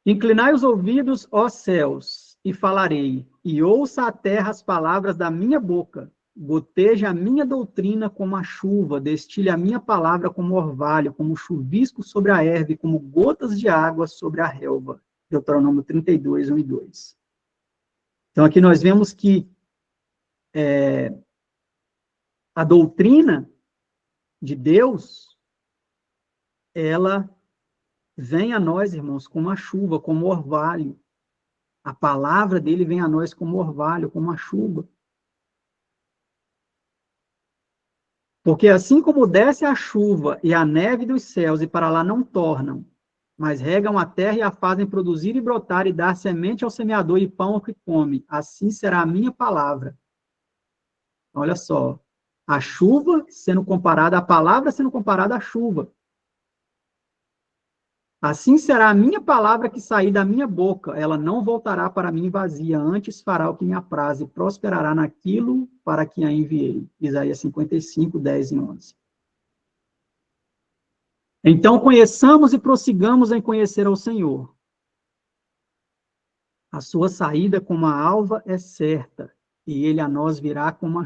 A: Inclinai os ouvidos, ó céus, e falarei, e ouça a terra as palavras da minha boca. Goteja a minha doutrina como a chuva, destile a minha palavra como orvalho, como chuvisco sobre a erva, como gotas de água sobre a relva. Deuteronômio 32, 1 e 2. Então, aqui nós vemos que a doutrina de Deus, ela vem a nós, irmãos, como a chuva, como orvalho. A palavra dele vem a nós como orvalho, como a chuva. Porque assim como desce a chuva e a neve dos céus e para lá não tornam, mas regam a terra e a fazem produzir e brotar e dar semente ao semeador e pão ao que come, assim será a minha palavra. Olha só, a chuva sendo comparada, a palavra sendo comparada à chuva. Assim será a minha palavra que sair da minha boca, ela não voltará para mim vazia, antes fará o que me apraz e prosperará naquilo para que a enviei. Isaías 55, 10 e 11. Então, conheçamos e prossigamos em conhecer ao Senhor. A sua saída como a alva é certa, e ele a nós virá como a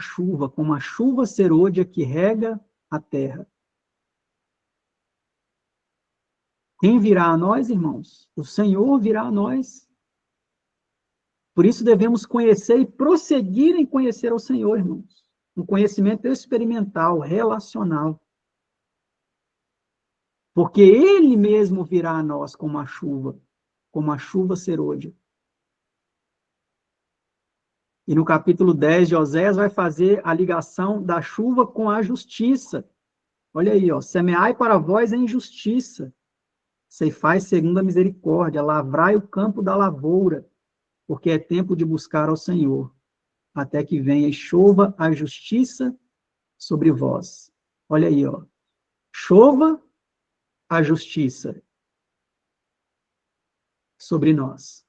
A: chuva serôdia que rega a terra. Quem virá a nós, irmãos? O Senhor virá a nós. Por isso devemos conhecer e prosseguir em conhecer ao Senhor, irmãos. Um conhecimento experimental, relacional. Porque ele mesmo virá a nós como a chuva serôdia. E no capítulo 10 de Oséias vai fazer a ligação da chuva com a justiça. Olha aí, ó, semeai para vós em justiça, ceifai segundo a misericórdia, lavrai o campo da lavoura, porque é tempo de buscar ao Senhor, até que venha e chova a justiça sobre vós. Olha aí, ó, chova a justiça sobre nós.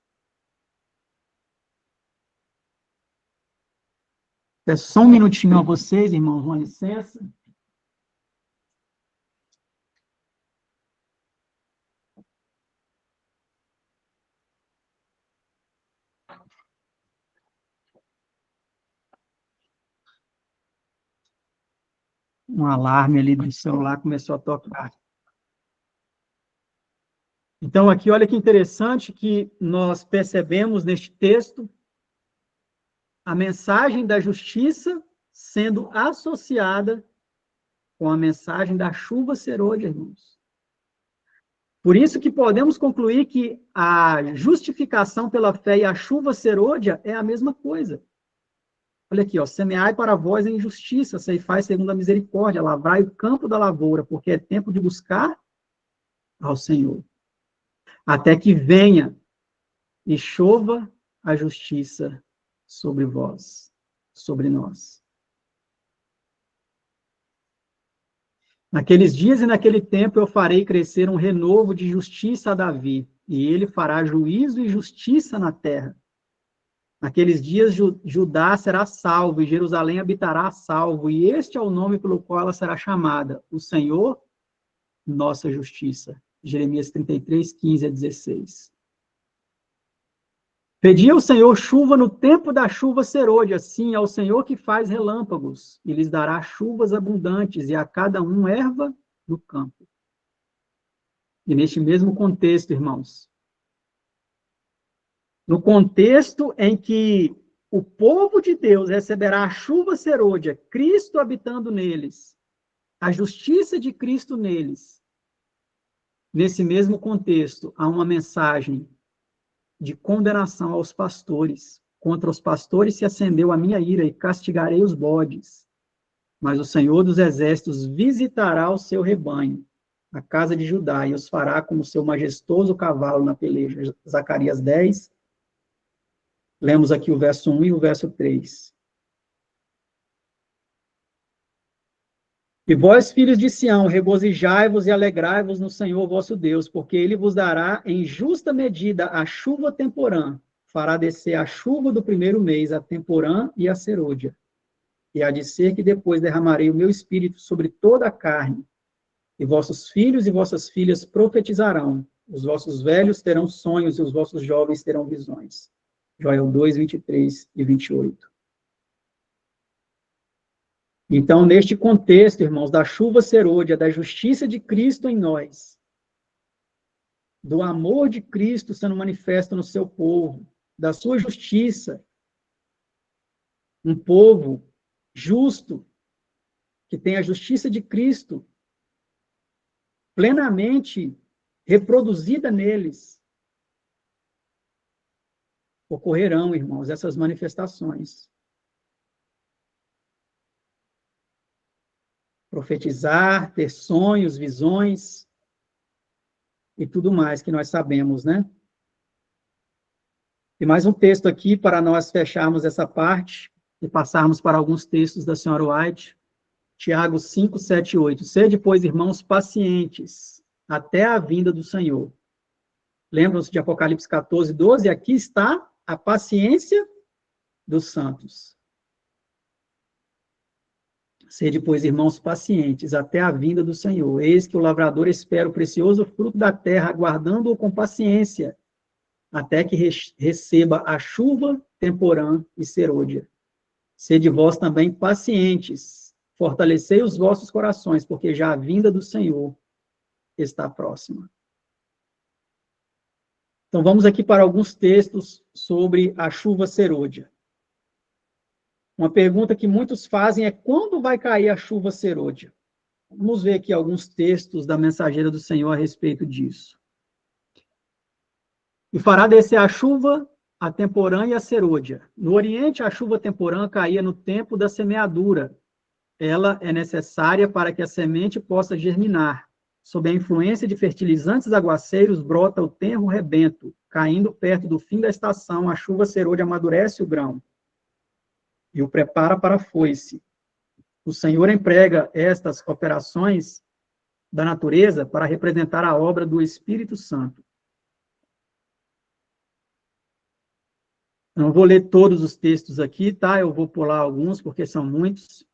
A: Peço só um minutinho a vocês, irmãos, uma licença. Um alarme ali do celular começou a tocar. Então, aqui, olha que interessante que nós percebemos neste texto a mensagem da justiça sendo associada com a mensagem da chuva serôdia, irmãos. Por isso que podemos concluir que a justificação pela fé e a chuva serôdia é a mesma coisa. Olha aqui, ó, semeai para vós em justiça, ceifai segundo a misericórdia, lavrai o campo da lavoura, porque é tempo de buscar ao Senhor, até que venha e chova a justiça sobre vós, sobre nós. Naqueles dias e naquele tempo eu farei crescer um renovo de justiça a Davi, e ele fará juízo e justiça na terra. Naqueles dias Judá será salvo, e Jerusalém habitará salvo, e este é o nome pelo qual ela será chamada, o Senhor, nossa justiça. Jeremias 33, 15 a 16. Pedi ao Senhor chuva no tempo da chuva serôdia, sim, ao Senhor que faz relâmpagos, e lhes dará chuvas abundantes, e a cada um erva do campo. E neste mesmo contexto, irmãos, no contexto em que o povo de Deus receberá a chuva serôdia, Cristo habitando neles, a justiça de Cristo neles, nesse mesmo contexto, há uma mensagem de condenação aos pastores. Contra os pastores se acendeu a minha ira e castigarei os bodes. Mas o Senhor dos exércitos visitará o seu rebanho, a casa de Judá, e os fará como seu majestoso cavalo na peleja. Zacarias 10, lemos aqui o verso 1 e o verso 3. E vós, filhos de Sião, regozijai-vos e alegrai-vos no Senhor vosso Deus, porque ele vos dará em justa medida a chuva temporã, fará descer a chuva do primeiro mês, a temporã e a serôdia. E há de ser que depois derramarei o meu espírito sobre toda a carne, e vossos filhos e vossas filhas profetizarão, os vossos velhos terão sonhos e os vossos jovens terão visões. Joel 2, 23 e 28. Então, neste contexto, irmãos, da chuva serôdia, da justiça de Cristo em nós, do amor de Cristo sendo manifesto no seu povo, da sua justiça, um povo justo, que tem a justiça de Cristo plenamente reproduzida neles, ocorrerão, irmãos, essas manifestações. Profetizar, ter sonhos, visões e tudo mais que nós sabemos, né? E mais um texto aqui para nós fecharmos essa parte e passarmos para alguns textos da senhora White. Tiago 5, 7 e 8. Sede, pois, irmãos, pacientes até a vinda do Senhor. Lembram-se de Apocalipse 14, 12? Aqui está a paciência dos santos. Sede, pois, irmãos, pacientes até a vinda do Senhor. Eis que o lavrador espera o precioso fruto da terra, aguardando-o com paciência, até que receba a chuva temporã e serôdia. Sede vós também pacientes, fortalecei os vossos corações, porque já a vinda do Senhor está próxima. Então, vamos aqui para alguns textos sobre a chuva serôdia. Uma pergunta que muitos fazem é: quando vai cair a chuva serôdia? Vamos ver aqui alguns textos da mensageira do Senhor a respeito disso. E fará descer a chuva, a temporã e a serôdia. No Oriente, a chuva temporã caía no tempo da semeadura, ela é necessária para que a semente possa germinar. Sob a influência de fertilizantes aguaceiros, brota o tenro rebento. Caindo perto do fim da estação, a chuva serôdia amadurece o grão e o prepara para a foice. O Senhor emprega estas operações da natureza para representar a obra do Espírito Santo. Não vou ler todos os textos aqui, tá? Eu vou pular alguns, porque são muitos.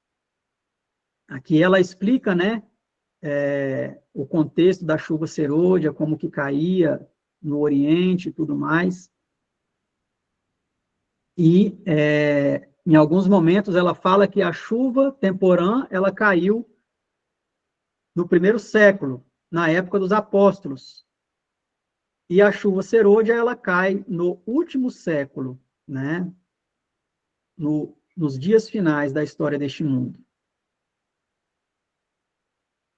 A: Aqui ela explica, né, o contexto da chuva serôdia, como que caía no Oriente e tudo mais. E, em alguns momentos, ela fala que a chuva temporã, ela caiu no primeiro século, na época dos apóstolos. E a chuva serôdia, ela cai no último século, né? Nos dias finais da história deste mundo.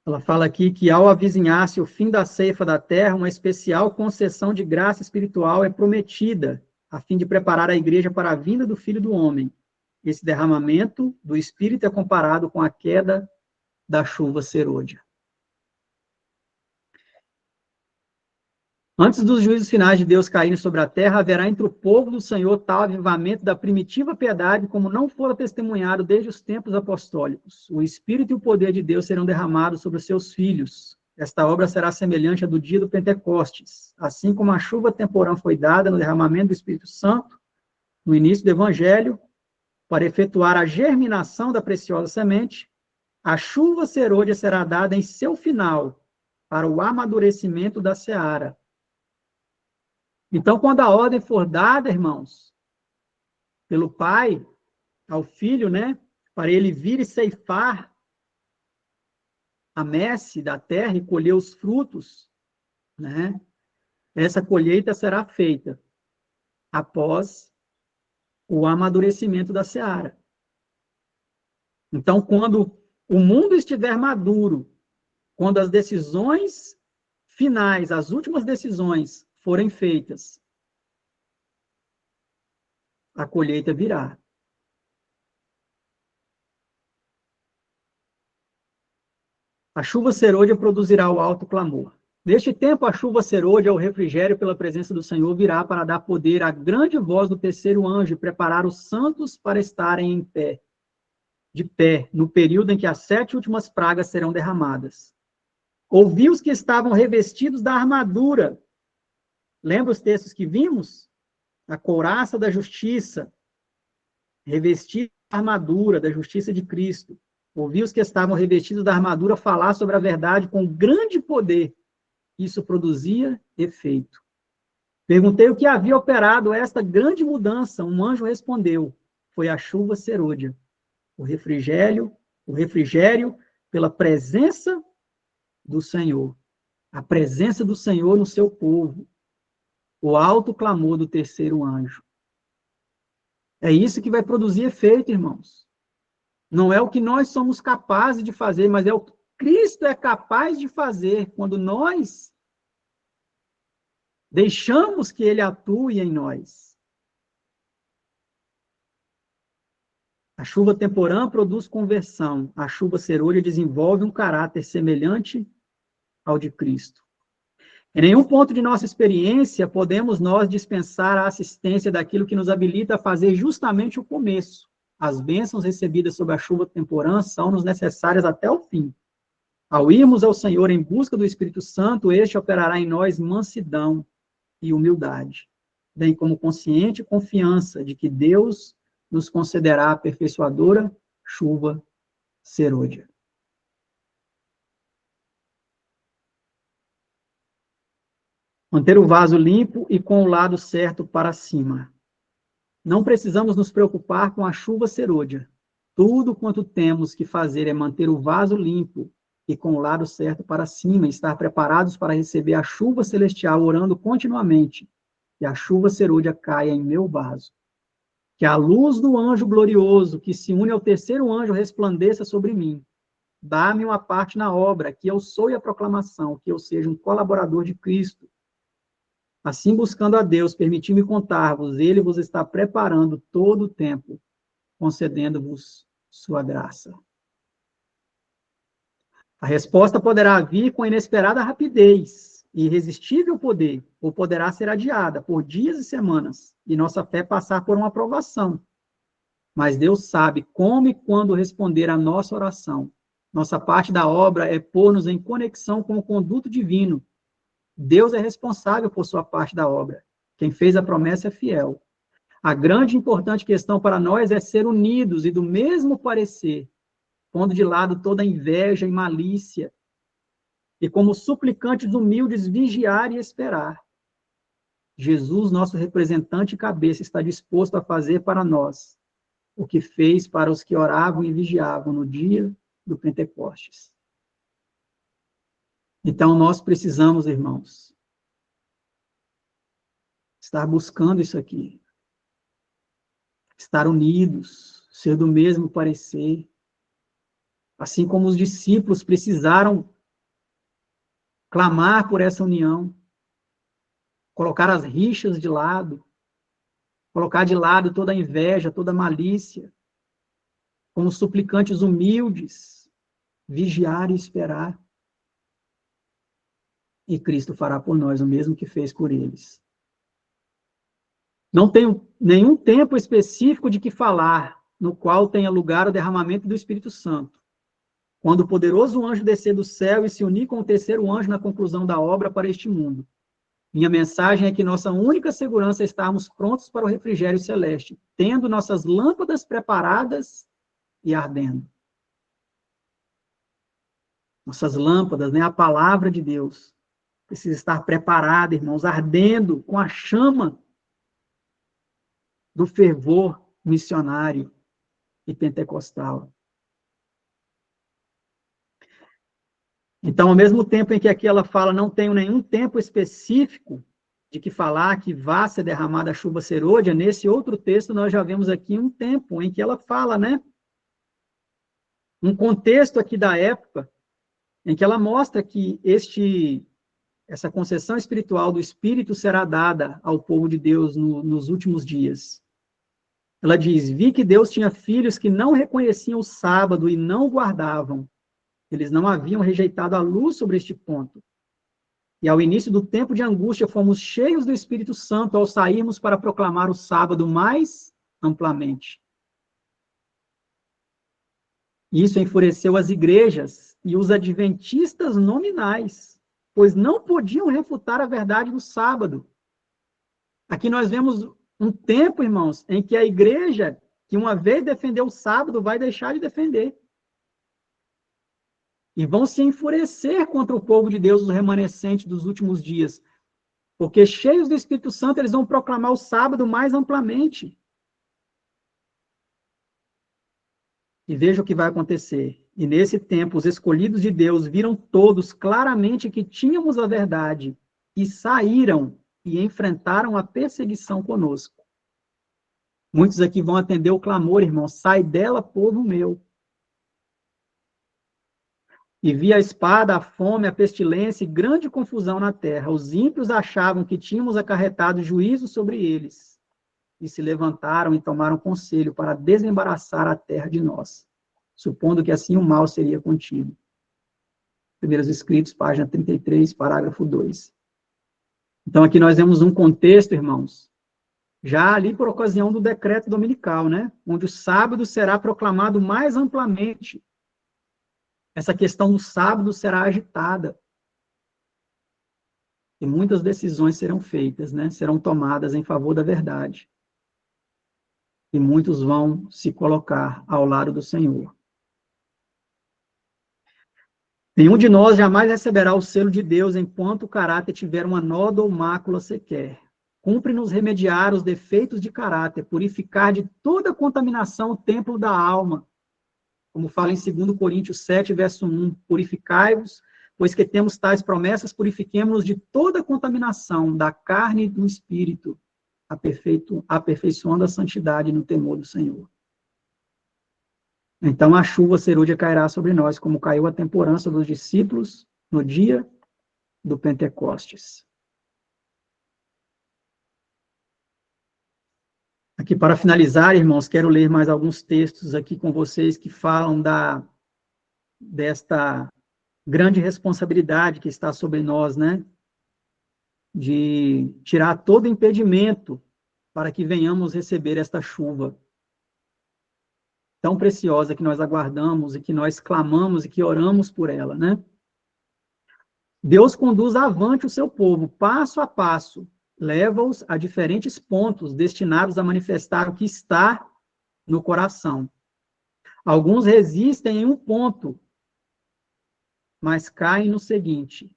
A: Ela fala aqui que, ao avizinhar-se o fim da ceifa da terra, uma especial concessão de graça espiritual é prometida, a fim de preparar a igreja para a vinda do Filho do Homem. Esse derramamento do Espírito é comparado com a queda da chuva serôdia. Antes dos juízos finais de Deus caírem sobre a terra, haverá entre o povo do Senhor tal avivamento da primitiva piedade como não fora testemunhado desde os tempos apostólicos. O Espírito e o poder de Deus serão derramados sobre os seus filhos. Esta obra será semelhante à do dia do Pentecostes. Assim como a chuva temporã foi dada no derramamento do Espírito Santo, no início do Evangelho, para efetuar a germinação da preciosa semente, a chuva serôdia será dada em seu final, para o amadurecimento da seara. Então, quando a ordem for dada, irmãos, pelo Pai ao Filho, né, para ele vir e ceifar a messe da terra e colher os frutos, né, essa colheita será feita após o amadurecimento da seara. Então, quando o mundo estiver maduro, quando as decisões finais, as últimas decisões forem feitas, a colheita virá. A chuva serôdia produzirá o alto clamor. Neste tempo, a chuva serôdia, o refrigério pela presença do Senhor, virá para dar poder à grande voz do terceiro anjo e preparar os santos para estarem em pé, de pé, no período em que as 7 últimas pragas serão derramadas. Ouvi os que estavam revestidos da armadura. Lembra os textos que vimos? A couraça da justiça, revestido da armadura da justiça de Cristo. Ouvi os que estavam revestidos da armadura falar sobre a verdade com grande poder. Isso produzia efeito. Perguntei o que havia operado esta grande mudança. Um anjo respondeu: foi a chuva serôdia. O refrigério pela presença do Senhor. A presença do Senhor no seu povo. O alto clamor do terceiro anjo. É isso que vai produzir efeito, irmãos. Não é o que nós somos capazes de fazer, mas é o que Cristo é capaz de fazer quando nós deixamos que Ele atue em nós. A chuva temporã produz conversão. A chuva serôdia desenvolve um caráter semelhante ao de Cristo. Em nenhum ponto de nossa experiência podemos nós dispensar a assistência daquilo que nos habilita a fazer justamente o começo. As bênçãos recebidas sob a chuva temporã são-nos necessárias até o fim. Ao irmos ao Senhor em busca do Espírito Santo, este operará em nós mansidão e humildade, bem como consciente confiança de que Deus nos concederá a aperfeiçoadora chuva serôdia. Manter o vaso limpo e com o lado certo para cima. Não precisamos nos preocupar com a chuva serôdia. Tudo quanto temos que fazer é manter o vaso limpo e com o lado certo para cima, estar preparados para receber a chuva celestial, orando continuamente, que a chuva serôdia caia em meu vaso. Que a luz do anjo glorioso, que se une ao terceiro anjo, resplandeça sobre mim. Dá-me uma parte na obra, que eu sou a proclamação, que eu seja um colaborador de Cristo. Assim, buscando a Deus, permiti-me contar-vos, Ele vos está preparando todo o tempo, concedendo-vos sua graça. A resposta poderá vir com inesperada rapidez e irresistível poder, ou poderá ser adiada por dias e semanas, e nossa fé passar por uma aprovação. Mas Deus sabe como e quando responder à nossa oração. Nossa parte da obra é pôr-nos em conexão com o conduto divino. Deus é responsável por sua parte da obra. Quem fez a promessa é fiel. A grande e importante questão para nós é ser unidos e do mesmo parecer, pondo de lado toda inveja e malícia, e como suplicantes humildes vigiar e esperar. Jesus, nosso representante e cabeça, está disposto a fazer para nós o que fez para os que oravam e vigiavam no dia do Pentecostes. Então, nós precisamos, irmãos, estar buscando isso aqui, estar unidos, ser do mesmo parecer, assim como os discípulos precisaram clamar por essa união, colocar as rixas de lado, colocar de lado toda a inveja, toda a malícia, como suplicantes humildes, vigiar e esperar. E Cristo fará por nós o mesmo que fez por eles. Não tenho nenhum tempo específico de que falar, no qual tenha lugar o derramamento do Espírito Santo. Quando o poderoso anjo descer do céu e se unir com o terceiro anjo na conclusão da obra para este mundo. Minha mensagem é que nossa única segurança é estarmos prontos para o refrigério celeste, tendo nossas lâmpadas preparadas e ardendo. Nossas lâmpadas, né, a palavra de Deus, precisa estar preparada, irmãos, ardendo com a chama do fervor missionário e pentecostal. Então, ao mesmo tempo em que aqui ela fala, não tenho nenhum tempo específico de que falar que vá ser derramada a chuva serôdia, nesse outro texto nós já vemos aqui um tempo em que ela fala, né? Um contexto aqui da época, em que ela mostra que essa concessão espiritual do Espírito será dada ao povo de Deus nos últimos dias. Ela diz, vi que Deus tinha filhos que não reconheciam o sábado e não o guardavam. Eles não haviam rejeitado a luz sobre este ponto. E ao início do tempo de angústia, fomos cheios do Espírito Santo ao sairmos para proclamar o sábado mais amplamente. Isso enfureceu as igrejas e os adventistas nominais, pois não podiam refutar a verdade do sábado. Aqui nós vemos um tempo, irmãos, em que a igreja, que uma vez defendeu o sábado, vai deixar de defender. E vão se enfurecer contra o povo de Deus, os remanescentes dos últimos dias. Porque cheios do Espírito Santo, eles vão proclamar o sábado mais amplamente. E veja o que vai acontecer. E nesse tempo, os escolhidos de Deus viram todos claramente que tínhamos a verdade e saíram e enfrentaram a perseguição conosco. Muitos aqui vão atender o clamor, irmão, sai dela, povo meu. E vi a espada, a fome, a pestilência e grande confusão na terra. Os ímpios achavam que tínhamos acarretado juízo sobre eles. E se levantaram e tomaram conselho para desembaraçar a terra de nós, supondo que assim o mal seria contido. Primeiros Escritos, página 33, parágrafo 2. Então, aqui nós vemos um contexto, irmãos, já ali por ocasião do decreto dominical, né? Onde o sábado será proclamado mais amplamente. Essa questão do sábado será agitada. E muitas decisões serão feitas, né? Serão tomadas em favor da verdade. E muitos vão se colocar ao lado do Senhor. Nenhum de nós jamais receberá o selo de Deus enquanto o caráter tiver uma nódoa ou mácula sequer. Cumpre-nos remediar os defeitos de caráter, purificar de toda contaminação o templo da alma. Como fala em 2 Coríntios 7, verso 1, purificai-vos, pois que temos tais promessas, purifiquemo-nos de toda contaminação da carne e do espírito, aperfeiçoando a santidade no temor do Senhor. Então a chuva serúdia cairá sobre nós, como caiu a temperança dos discípulos no dia do Pentecostes. Aqui, para finalizar, irmãos, quero ler mais alguns textos aqui com vocês que falam desta grande responsabilidade que está sobre nós, né? De tirar todo impedimento para que venhamos receber esta chuva tão preciosa que nós aguardamos e que nós clamamos e que oramos por ela, né? Deus conduz avante o seu povo, passo a passo, leva-os a diferentes pontos destinados a manifestar o que está no coração. Alguns resistem em um ponto, mas caem no seguinte.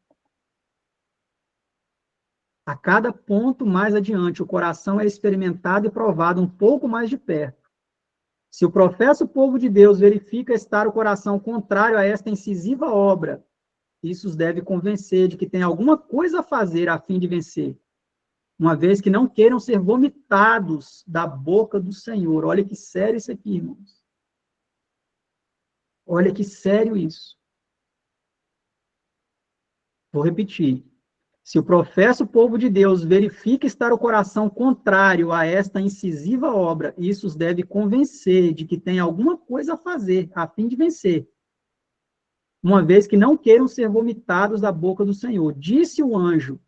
A: A cada ponto mais adiante, o coração é experimentado e provado um pouco mais de perto. Se o professo povo de Deus verifica estar o coração contrário a esta incisiva obra, isso os deve convencer de que tem alguma coisa a fazer a fim de vencer, uma vez que não queiram ser vomitados da boca do Senhor. Olha que sério isso aqui, irmãos. Olha que sério isso. Vou repetir. Se o professo povo de Deus verifica estar o coração contrário a esta incisiva obra, isso os deve convencer de que tem alguma coisa a fazer a fim de vencer, uma vez que não queiram ser vomitados da boca do Senhor. Disse o anjo.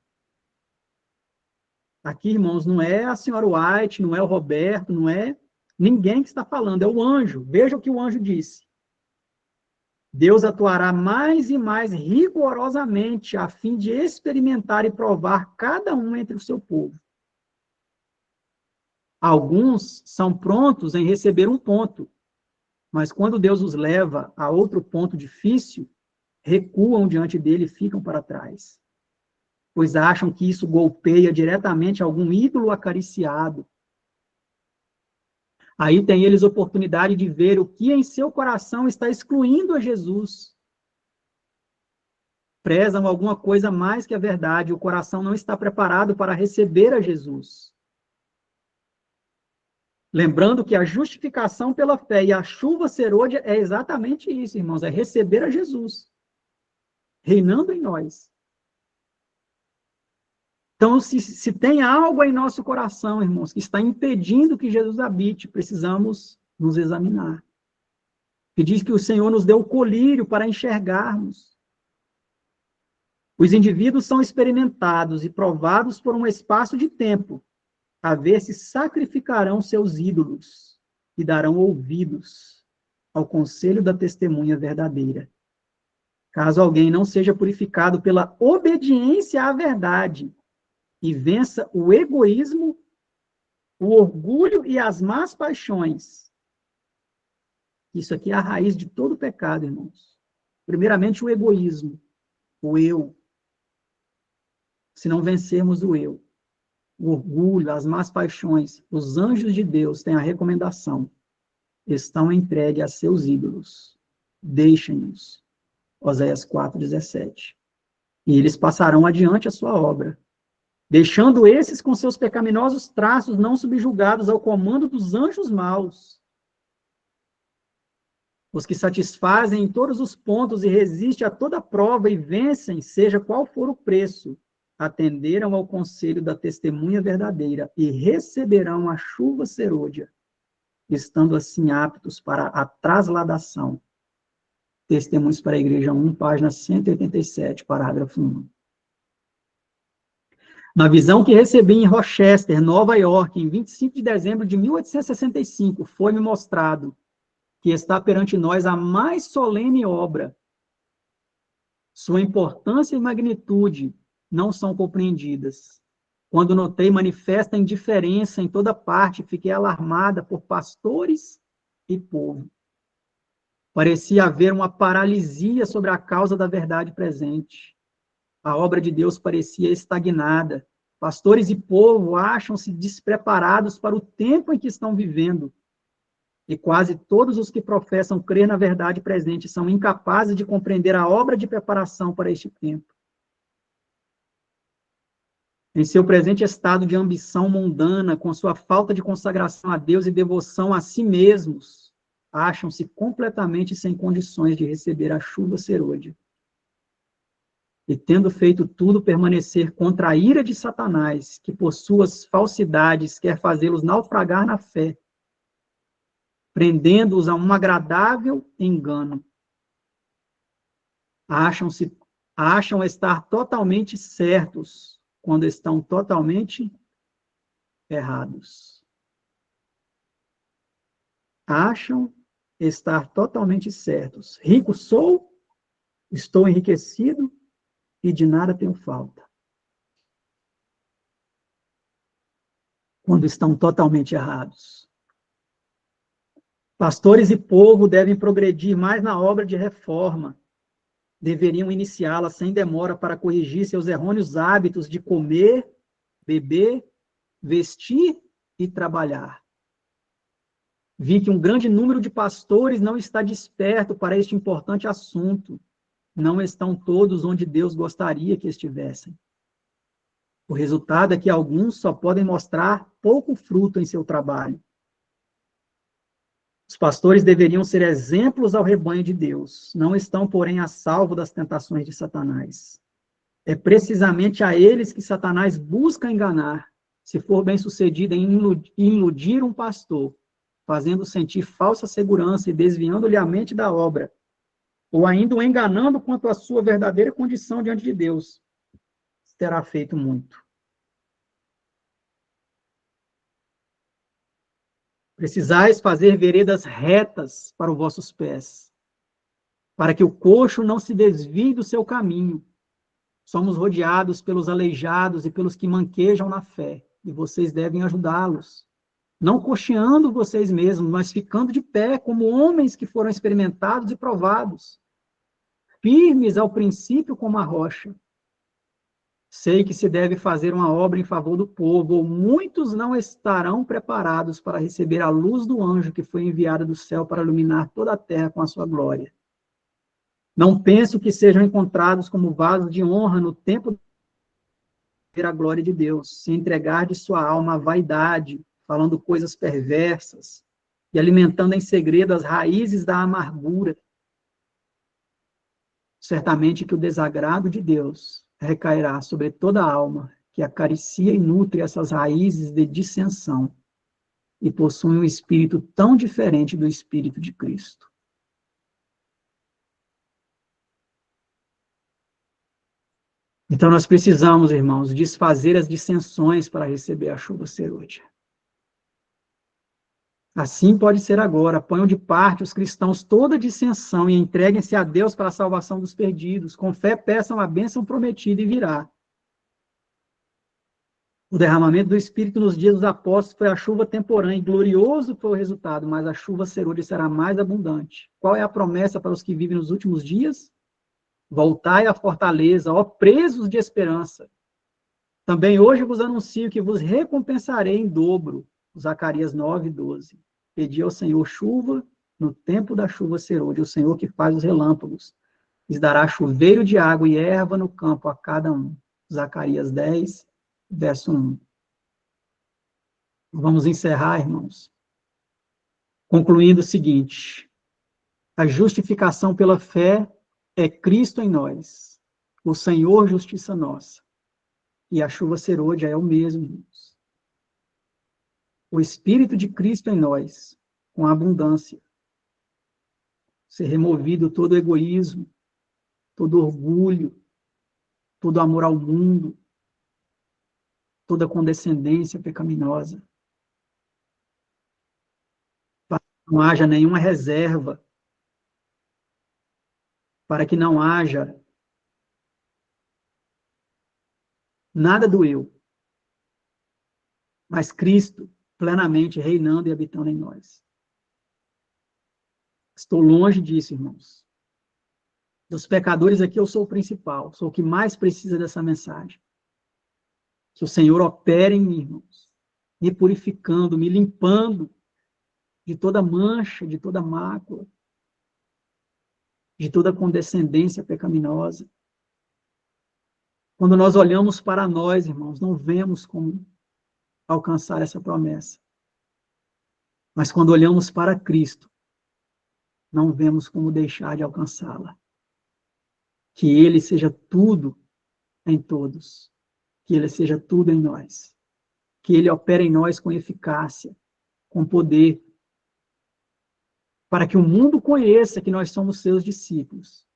A: Aqui, irmãos, não é a senhora White, não é o Roberto, não é ninguém que está falando, é o anjo. Veja o que o anjo disse. Deus atuará mais e mais rigorosamente a fim de experimentar e provar cada um entre o seu povo. Alguns são prontos em receber um ponto, mas quando Deus os leva a outro ponto difícil, recuam diante dele e ficam para trás, pois acham que isso golpeia diretamente algum ídolo acariciado. Aí tem eles oportunidade de ver o que em seu coração está excluindo a Jesus. Prezam alguma coisa mais que a verdade, o coração não está preparado para receber a Jesus. Lembrando que a justificação pela fé e a chuva serôdia é exatamente isso, irmãos, é receber a Jesus, reinando em nós. Então, se tem algo em nosso coração, irmãos, que está impedindo que Jesus habite, precisamos nos examinar. Que diz que o Senhor nos deu o colírio para enxergarmos. Os indivíduos são experimentados e provados por um espaço de tempo, a ver se sacrificarão seus ídolos e darão ouvidos ao conselho da testemunha verdadeira. Caso alguém não seja purificado pela obediência à verdade e vença o egoísmo, o orgulho e as más paixões. Isso aqui é a raiz de todo pecado, irmãos. Primeiramente, o egoísmo, o eu. Se não vencermos o eu, o orgulho, as más paixões, os anjos de Deus têm a recomendação. Estão entregues a seus ídolos. Deixem-nos. Oséias 4:17. E eles passarão adiante a sua obra, deixando esses com seus pecaminosos traços não subjugados ao comando dos anjos maus. Os que satisfazem em todos os pontos e resistem a toda prova e vencem, seja qual for o preço, atenderam ao conselho da testemunha verdadeira e receberão a chuva serôdia, estando assim aptos para a trasladação. Testemunhos para a Igreja 1, página 187, parágrafo 1. Na visão que recebi em Rochester, Nova York, em 25 de dezembro de 1865, foi-me mostrado que está perante nós a mais solene obra. Sua importância e magnitude não são compreendidas. Quando notei manifesta indiferença em toda parte, fiquei alarmada por pastores e povo. Parecia haver uma paralisia sobre a causa da verdade presente. A obra de Deus parecia estagnada. Pastores e povo acham-se despreparados para o tempo em que estão vivendo. E quase todos os que professam crer na verdade presente são incapazes de compreender a obra de preparação para este tempo. Em seu presente estado de ambição mundana, com sua falta de consagração a Deus e devoção a si mesmos, acham-se completamente sem condições de receber a chuva serôdia. E tendo feito tudo permanecer contra a ira de Satanás, que por suas falsidades quer fazê-los naufragar na fé, prendendo-os a um agradável engano. acham estar totalmente certos quando estão totalmente errados. Acham estar totalmente certos. Rico sou, estou enriquecido e de nada tenho falta. Quando estão totalmente errados. Pastores e povo devem progredir mais na obra de reforma. Deveriam iniciá-la sem demora para corrigir seus errôneos hábitos de comer, beber, vestir e trabalhar. Vi que um grande número de pastores não está desperto para este importante assunto. Não estão todos onde Deus gostaria que estivessem. O resultado é que alguns só podem mostrar pouco fruto em seu trabalho. Os pastores deveriam ser exemplos ao rebanho de Deus. Não estão, porém, a salvo das tentações de Satanás. É precisamente a eles que Satanás busca enganar, se for bem-sucedido em iludir um pastor, fazendo sentir falsa segurança e desviando-lhe a mente da obra, ou ainda o enganando quanto à sua verdadeira condição diante de Deus. Terá feito muito. Precisais fazer veredas retas para os vossos pés, para que o coxo não se desvie do seu caminho. Somos rodeados pelos aleijados e pelos que manquejam na fé, e vocês devem ajudá-los. Não coxeando vocês mesmos, mas ficando de pé, como homens que foram experimentados e provados, firmes ao princípio como a rocha. Sei que se deve fazer uma obra em favor do povo, ou muitos não estarão preparados para receber a luz do anjo que foi enviada do céu para iluminar toda a terra com a sua glória. Não penso que sejam encontrados como vasos de honra no tempo de ver a glória de Deus, se entregar de sua alma à vaidade, falando coisas perversas e alimentando em segredo as raízes da amargura. Certamente que o desagrado de Deus recairá sobre toda a alma que acaricia e nutre essas raízes de dissensão e possui um espírito tão diferente do espírito de Cristo. Então nós precisamos, irmãos, desfazer as dissensões para receber a chuva serôdia. Assim pode ser agora. Ponham de parte os cristãos toda dissensão e entreguem-se a Deus para a salvação dos perdidos. Com fé peçam a bênção prometida e virá. O derramamento do Espírito nos dias dos apóstolos foi a chuva temporânea, e glorioso foi o resultado, mas a chuva serôdia será mais abundante. Qual é a promessa para os que vivem nos últimos dias? Voltai à fortaleza, ó presos de esperança. Também hoje vos anuncio que vos recompensarei em dobro. Zacarias 9:12. Pedi ao Senhor chuva no tempo da chuva serôdia, o Senhor que faz os relâmpagos. Lhes dará chuveiro de água e erva no campo a cada um. Zacarias 10, verso 1. Vamos encerrar, irmãos, concluindo o seguinte: a justificação pela fé é Cristo em nós, o Senhor justiça nossa. E a chuva serôdia é o mesmo, irmãos. O Espírito de Cristo em nós, com abundância. Ser removido todo egoísmo, todo orgulho, todo amor ao mundo, toda condescendência pecaminosa. Para que não haja nenhuma reserva, para que não haja nada do eu, mas Cristo plenamente reinando e habitando em nós. Estou longe disso, irmãos. Dos pecadores aqui eu sou o principal, sou o que mais precisa dessa mensagem. Que o Senhor opere em mim, irmãos, me purificando, me limpando de toda mancha, de toda mácula, de toda condescendência pecaminosa. Quando nós olhamos para nós, irmãos, não vemos como alcançar essa promessa. Mas quando olhamos para Cristo, não vemos como deixar de alcançá-la. Que Ele seja tudo em todos. Que Ele seja tudo em nós. Que Ele opere em nós com eficácia, com poder, para que o mundo conheça que nós somos seus discípulos.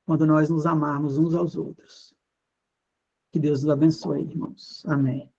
A: quando nós nos amarmos uns aos outros. Que Deus nos abençoe, irmãos. Amém.